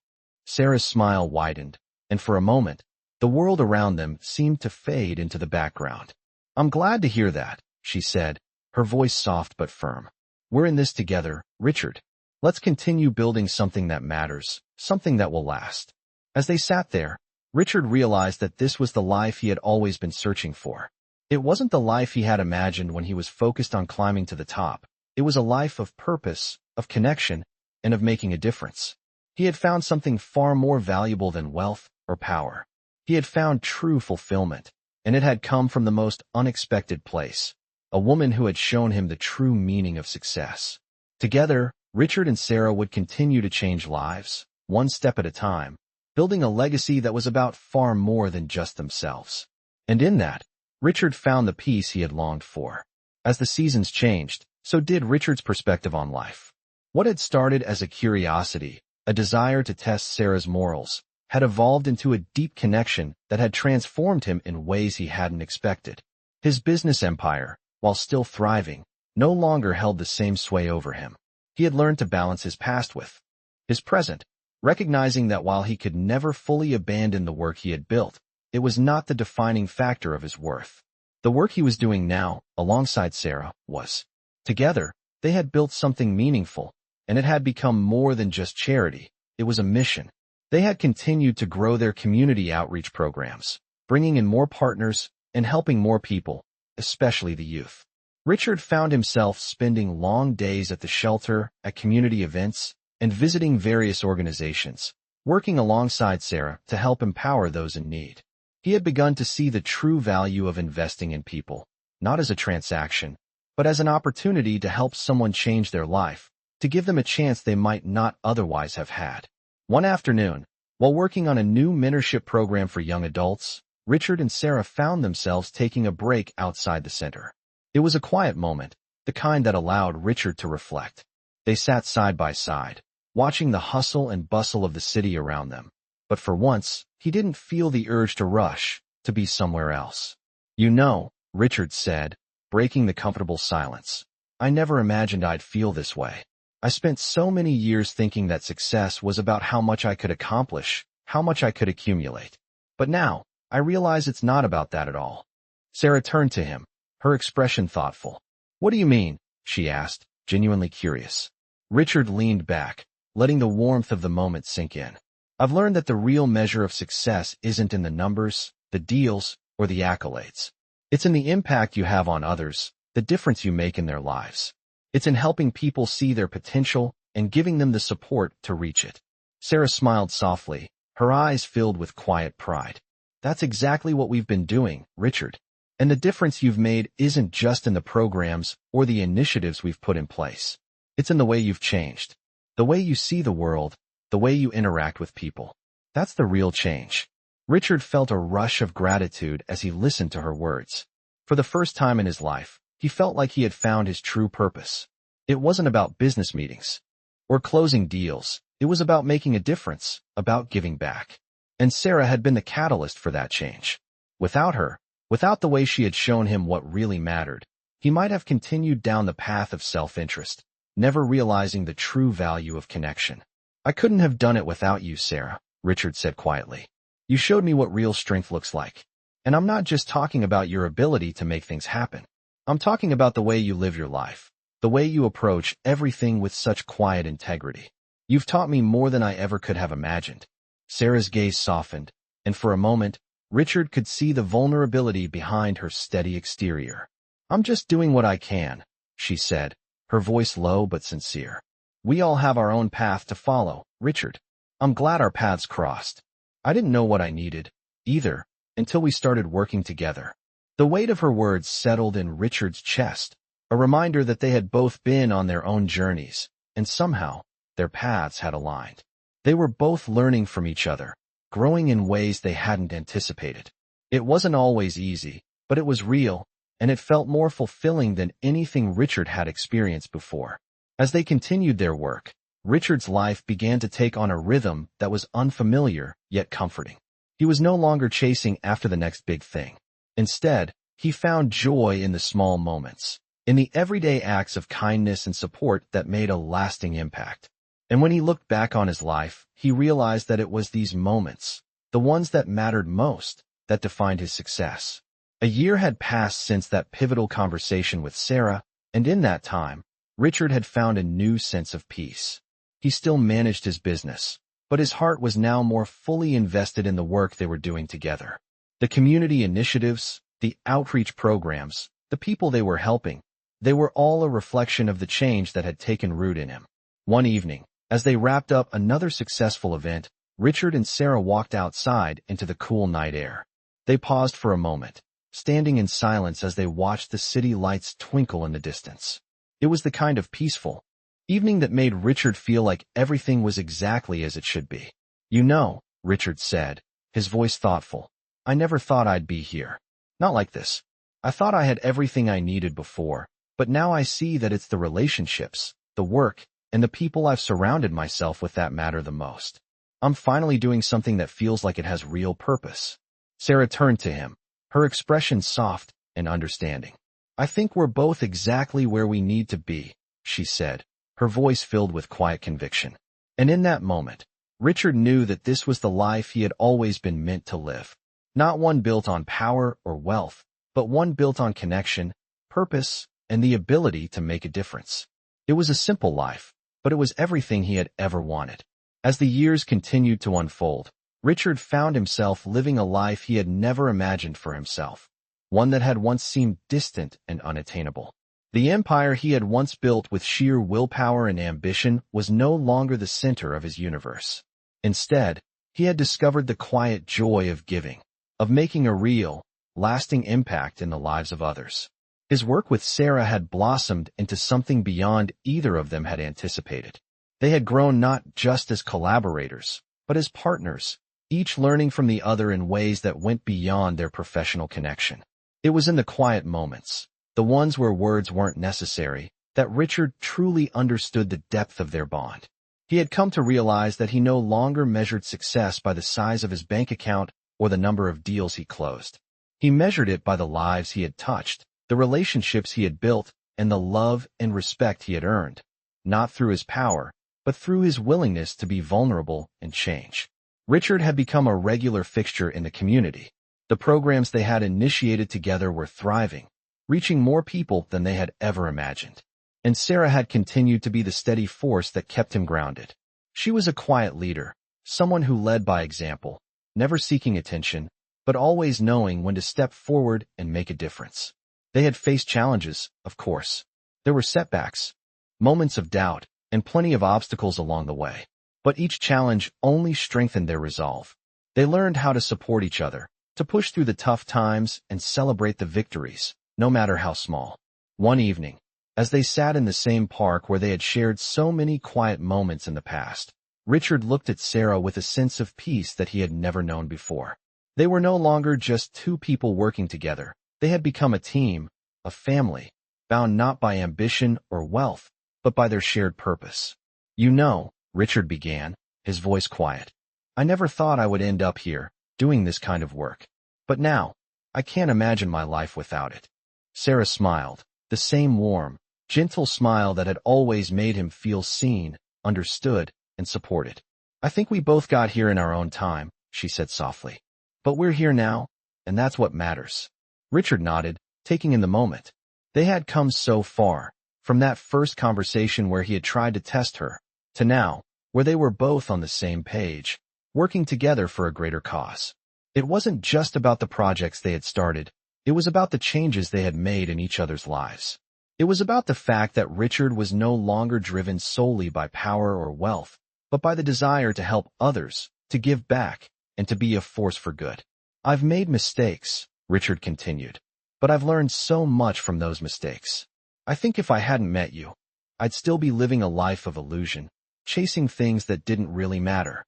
Sarah's smile widened, and for a moment, the world around them seemed to fade into the background. I'm glad to hear that, she said, her voice soft but firm. We're in this together, Richard. Let's continue building something that matters, something that will last. As they sat there, Richard realized that this was the life he had always been searching for. It wasn't the life he had imagined when he was focused on climbing to the top. It was a life of purpose, of connection, and of making a difference. He had found something far more valuable than wealth or power. He had found true fulfillment, and it had come from the most unexpected place, a woman who had shown him the true meaning of success. Together, Richard and Sarah would continue to change lives, one step at a time, building a legacy that was about far more than just themselves. And in that, Richard found the peace he had longed for. As the seasons changed, so did Richard's perspective on life. What had started as a curiosity, a desire to test Sarah's morals, had evolved into a deep connection that had transformed him in ways he hadn't expected. His business empire, while still thriving, no longer held the same sway over him. He had learned to balance his past with his present, recognizing that while he could never fully abandon the work he had built, it was not the defining factor of his worth. The work he was doing now, alongside Sarah, was. Together, they had built something meaningful, and it had become more than just charity. It was a mission. They had continued to grow their community outreach programs, bringing in more partners and helping more people, especially the youth. Richard found himself spending long days at the shelter, at community events, and visiting various organizations, working alongside Sarah to help empower those in need. He had begun to see the true value of investing in people, not as a transaction, but as an opportunity to help someone change their life, to give them a chance they might not otherwise have had. One afternoon, while working on a new mentorship program for young adults, Richard and Sarah found themselves taking a break outside the center. It was a quiet moment, the kind that allowed Richard to reflect. They sat side by side, watching the hustle and bustle of the city around them. But for once, he didn't feel the urge to rush, to be somewhere else. You know, Richard said, breaking the comfortable silence, I never imagined I'd feel this way. I spent so many years thinking that success was about how much I could accomplish, how much I could accumulate. But now, I realize it's not about that at all. Sarah turned to him, her expression thoughtful. What do you mean? She asked, genuinely curious. Richard leaned back, letting the warmth of the moment sink in. I've learned that the real measure of success isn't in the numbers, the deals, or the accolades. It's in the impact you have on others, the difference you make in their lives. It's in helping people see their potential and giving them the support to reach it. Sarah smiled softly, her eyes filled with quiet pride. That's exactly what we've been doing, Richard. And the difference you've made isn't just in the programs or the initiatives we've put in place. It's in the way you've changed, the way you see the world, the way you interact with people. That's the real change. Richard felt a rush of gratitude as he listened to her words. For the first time in his life, he felt like he had found his true purpose. It wasn't about business meetings or closing deals. It was about making a difference, about giving back. And Sarah had been the catalyst for that change. Without her, without the way she had shown him what really mattered, he might have continued down the path of self-interest, never realizing the true value of connection. I couldn't have done it without you, Sarah, Richard said quietly. You showed me what real strength looks like. And I'm not just talking about your ability to make things happen. I'm talking about the way you live your life, the way you approach everything with such quiet integrity. You've taught me more than I ever could have imagined. Sarah's gaze softened, and for a moment, Richard could see the vulnerability behind her steady exterior. I'm just doing what I can, she said, her voice low but sincere. We all have our own path to follow, Richard. I'm glad our paths crossed. I didn't know what I needed, either, until we started working together. The weight of her words settled in Richard's chest, a reminder that they had both been on their own journeys, and somehow, their paths had aligned. They were both learning from each other, growing in ways they hadn't anticipated. It wasn't always easy, but it was real, and it felt more fulfilling than anything Richard had experienced before. As they continued their work, Richard's life began to take on a rhythm that was unfamiliar yet comforting. He was no longer chasing after the next big thing. Instead, he found joy in the small moments, in the everyday acts of kindness and support that made a lasting impact. And when he looked back on his life, he realized that it was these moments, the ones that mattered most, that defined his success. A year had passed since that pivotal conversation with Sarah, and in that time, Richard had found a new sense of peace. He still managed his business, but his heart was now more fully invested in the work they were doing together. The community initiatives, the outreach programs, the people they were helping, they were all a reflection of the change that had taken root in him. One evening, as they wrapped up another successful event, Richard and Sarah walked outside into the cool night air. They paused for a moment, standing in silence as they watched the city lights twinkle in the distance. It was the kind of peaceful evening that made Richard feel like everything was exactly as it should be. "You know," Richard said, his voice thoughtful, "I never thought I'd be here. Not like this. I thought I had everything I needed before, but now I see that it's the relationships, the work, and the people I've surrounded myself with that matter the most. I'm finally doing something that feels like it has real purpose." Sarah turned to him, her expression soft and understanding. "I think we're both exactly where we need to be," she said, her voice filled with quiet conviction. And in that moment, Richard knew that this was the life he had always been meant to live. Not one built on power or wealth, but one built on connection, purpose, and the ability to make a difference. It was a simple life, but it was everything he had ever wanted. As the years continued to unfold, Richard found himself living a life he had never imagined for himself, one that had once seemed distant and unattainable. The empire he had once built with sheer willpower and ambition was no longer the center of his universe. Instead, he had discovered the quiet joy of giving, of making a real, lasting impact in the lives of others. His work with Sarah had blossomed into something beyond either of them had anticipated. They had grown not just as collaborators, but as partners, each learning from the other in ways that went beyond their professional connection. It was in the quiet moments, the ones where words weren't necessary, that Richard truly understood the depth of their bond. He had come to realize that he no longer measured success by the size of his bank account or the number of deals he closed. He measured it by the lives he had touched, the relationships he had built, and the love and respect he had earned, not through his power, but through his willingness to be vulnerable and change. Richard had become a regular fixture in the community. The programs they had initiated together were thriving, reaching more people than they had ever imagined. And Sarah had continued to be the steady force that kept him grounded. She was a quiet leader, someone who led by example, never seeking attention, but always knowing when to step forward and make a difference. They had faced challenges, of course. There were setbacks, moments of doubt, and plenty of obstacles along the way. But each challenge only strengthened their resolve. They learned how to support each other, to push through the tough times and celebrate the victories, no matter how small. One evening, as they sat in the same park where they had shared so many quiet moments in the past, Richard looked at Sarah with a sense of peace that he had never known before. They were no longer just two people working together. They had become a team, a family, bound not by ambition or wealth, but by their shared purpose. "You know," Richard began, his voice quiet, "I never thought I would end up here, doing this kind of work. But now, I can't imagine my life without it." Sarah smiled, the same warm, gentle smile that had always made him feel seen, understood, and supported. "I think we both got here in our own time," she said softly. "But we're here now, and that's what matters." Richard nodded, taking in the moment. They had come so far, from that first conversation where he had tried to test her, to now, where they were both on the same page, working together for a greater cause. It wasn't just about the projects they had started. It was about the changes they had made in each other's lives. It was about the fact that Richard was no longer driven solely by power or wealth, but by the desire to help others, to give back, and to be a force for good. "I've made mistakes," Richard continued. but I've learned so much from those mistakes. I think if I hadn't met you, I'd still be living a life of illusion, chasing things that didn't really matter.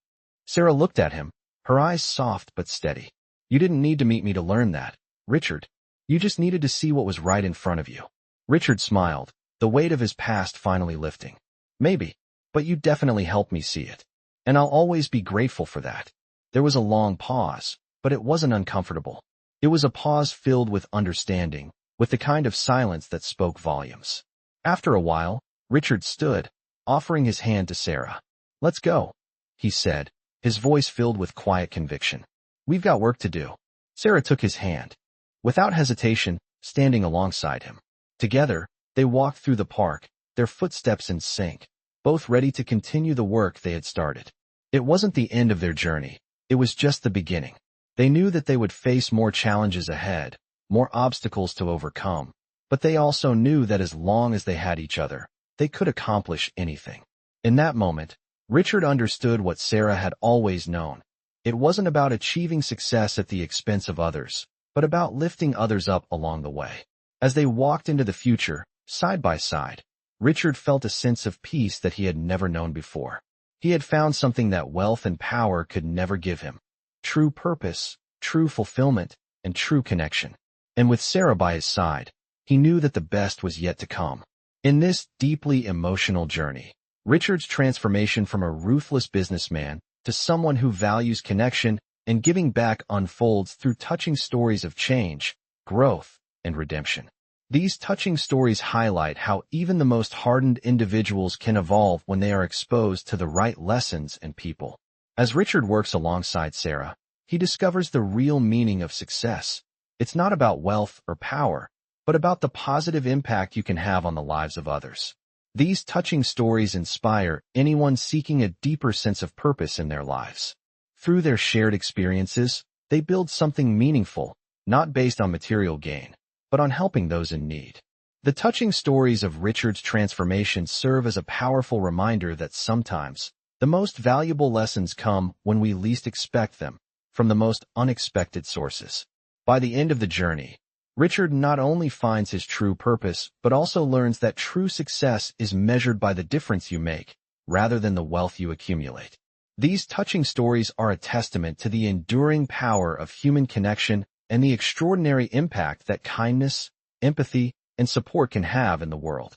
Sarah looked at him, her eyes soft but steady. You didn't need to meet me to learn that, Richard. You just needed to see what was right in front of you. Richard smiled, the weight of his past finally lifting. Maybe, but you definitely helped me see it. And I'll always be grateful for that. There was a long pause, but it wasn't uncomfortable. It was a pause filled with understanding, with the kind of silence that spoke volumes. After a while, Richard stood, offering his hand to Sarah. Let's go, he said, his voice filled with quiet conviction. We've got work to do. Sarah took his hand, without hesitation, standing alongside him. Together, they walked through the park, their footsteps in sync, both ready to continue the work they had started. It wasn't the end of their journey, it was just the beginning. They knew that they would face more challenges ahead, more obstacles to overcome, but they also knew that as long as they had each other, they could accomplish anything. In that moment, Richard understood what Sarah had always known. It wasn't about achieving success at the expense of others, but about lifting others up along the way. As they walked into the future, side by side, Richard felt a sense of peace that he had never known before. He had found something that wealth and power could never give him. True purpose, true fulfillment, and true connection. And with Sarah by his side, he knew that the best was yet to come. In this deeply emotional journey, Richard's transformation from a ruthless businessman to someone who values connection and giving back unfolds through touching stories of change, growth, and redemption. These touching stories highlight how even the most hardened individuals can evolve when they are exposed to the right lessons and people. As Richard works alongside Sarah, he discovers the real meaning of success. It's not about wealth or power, but about the positive impact you can have on the lives of others. These touching stories inspire anyone seeking a deeper sense of purpose in their lives. Through their shared experiences, they build something meaningful, not based on material gain, but on helping those in need. The touching stories of Richard's transformation serve as a powerful reminder that sometimes, the most valuable lessons come when we least expect them, from the most unexpected sources. By the end of the journey, Richard not only finds his true purpose, but also learns that true success is measured by the difference you make, rather than the wealth you accumulate. These touching stories are a testament to the enduring power of human connection and the extraordinary impact that kindness, empathy, and support can have in the world.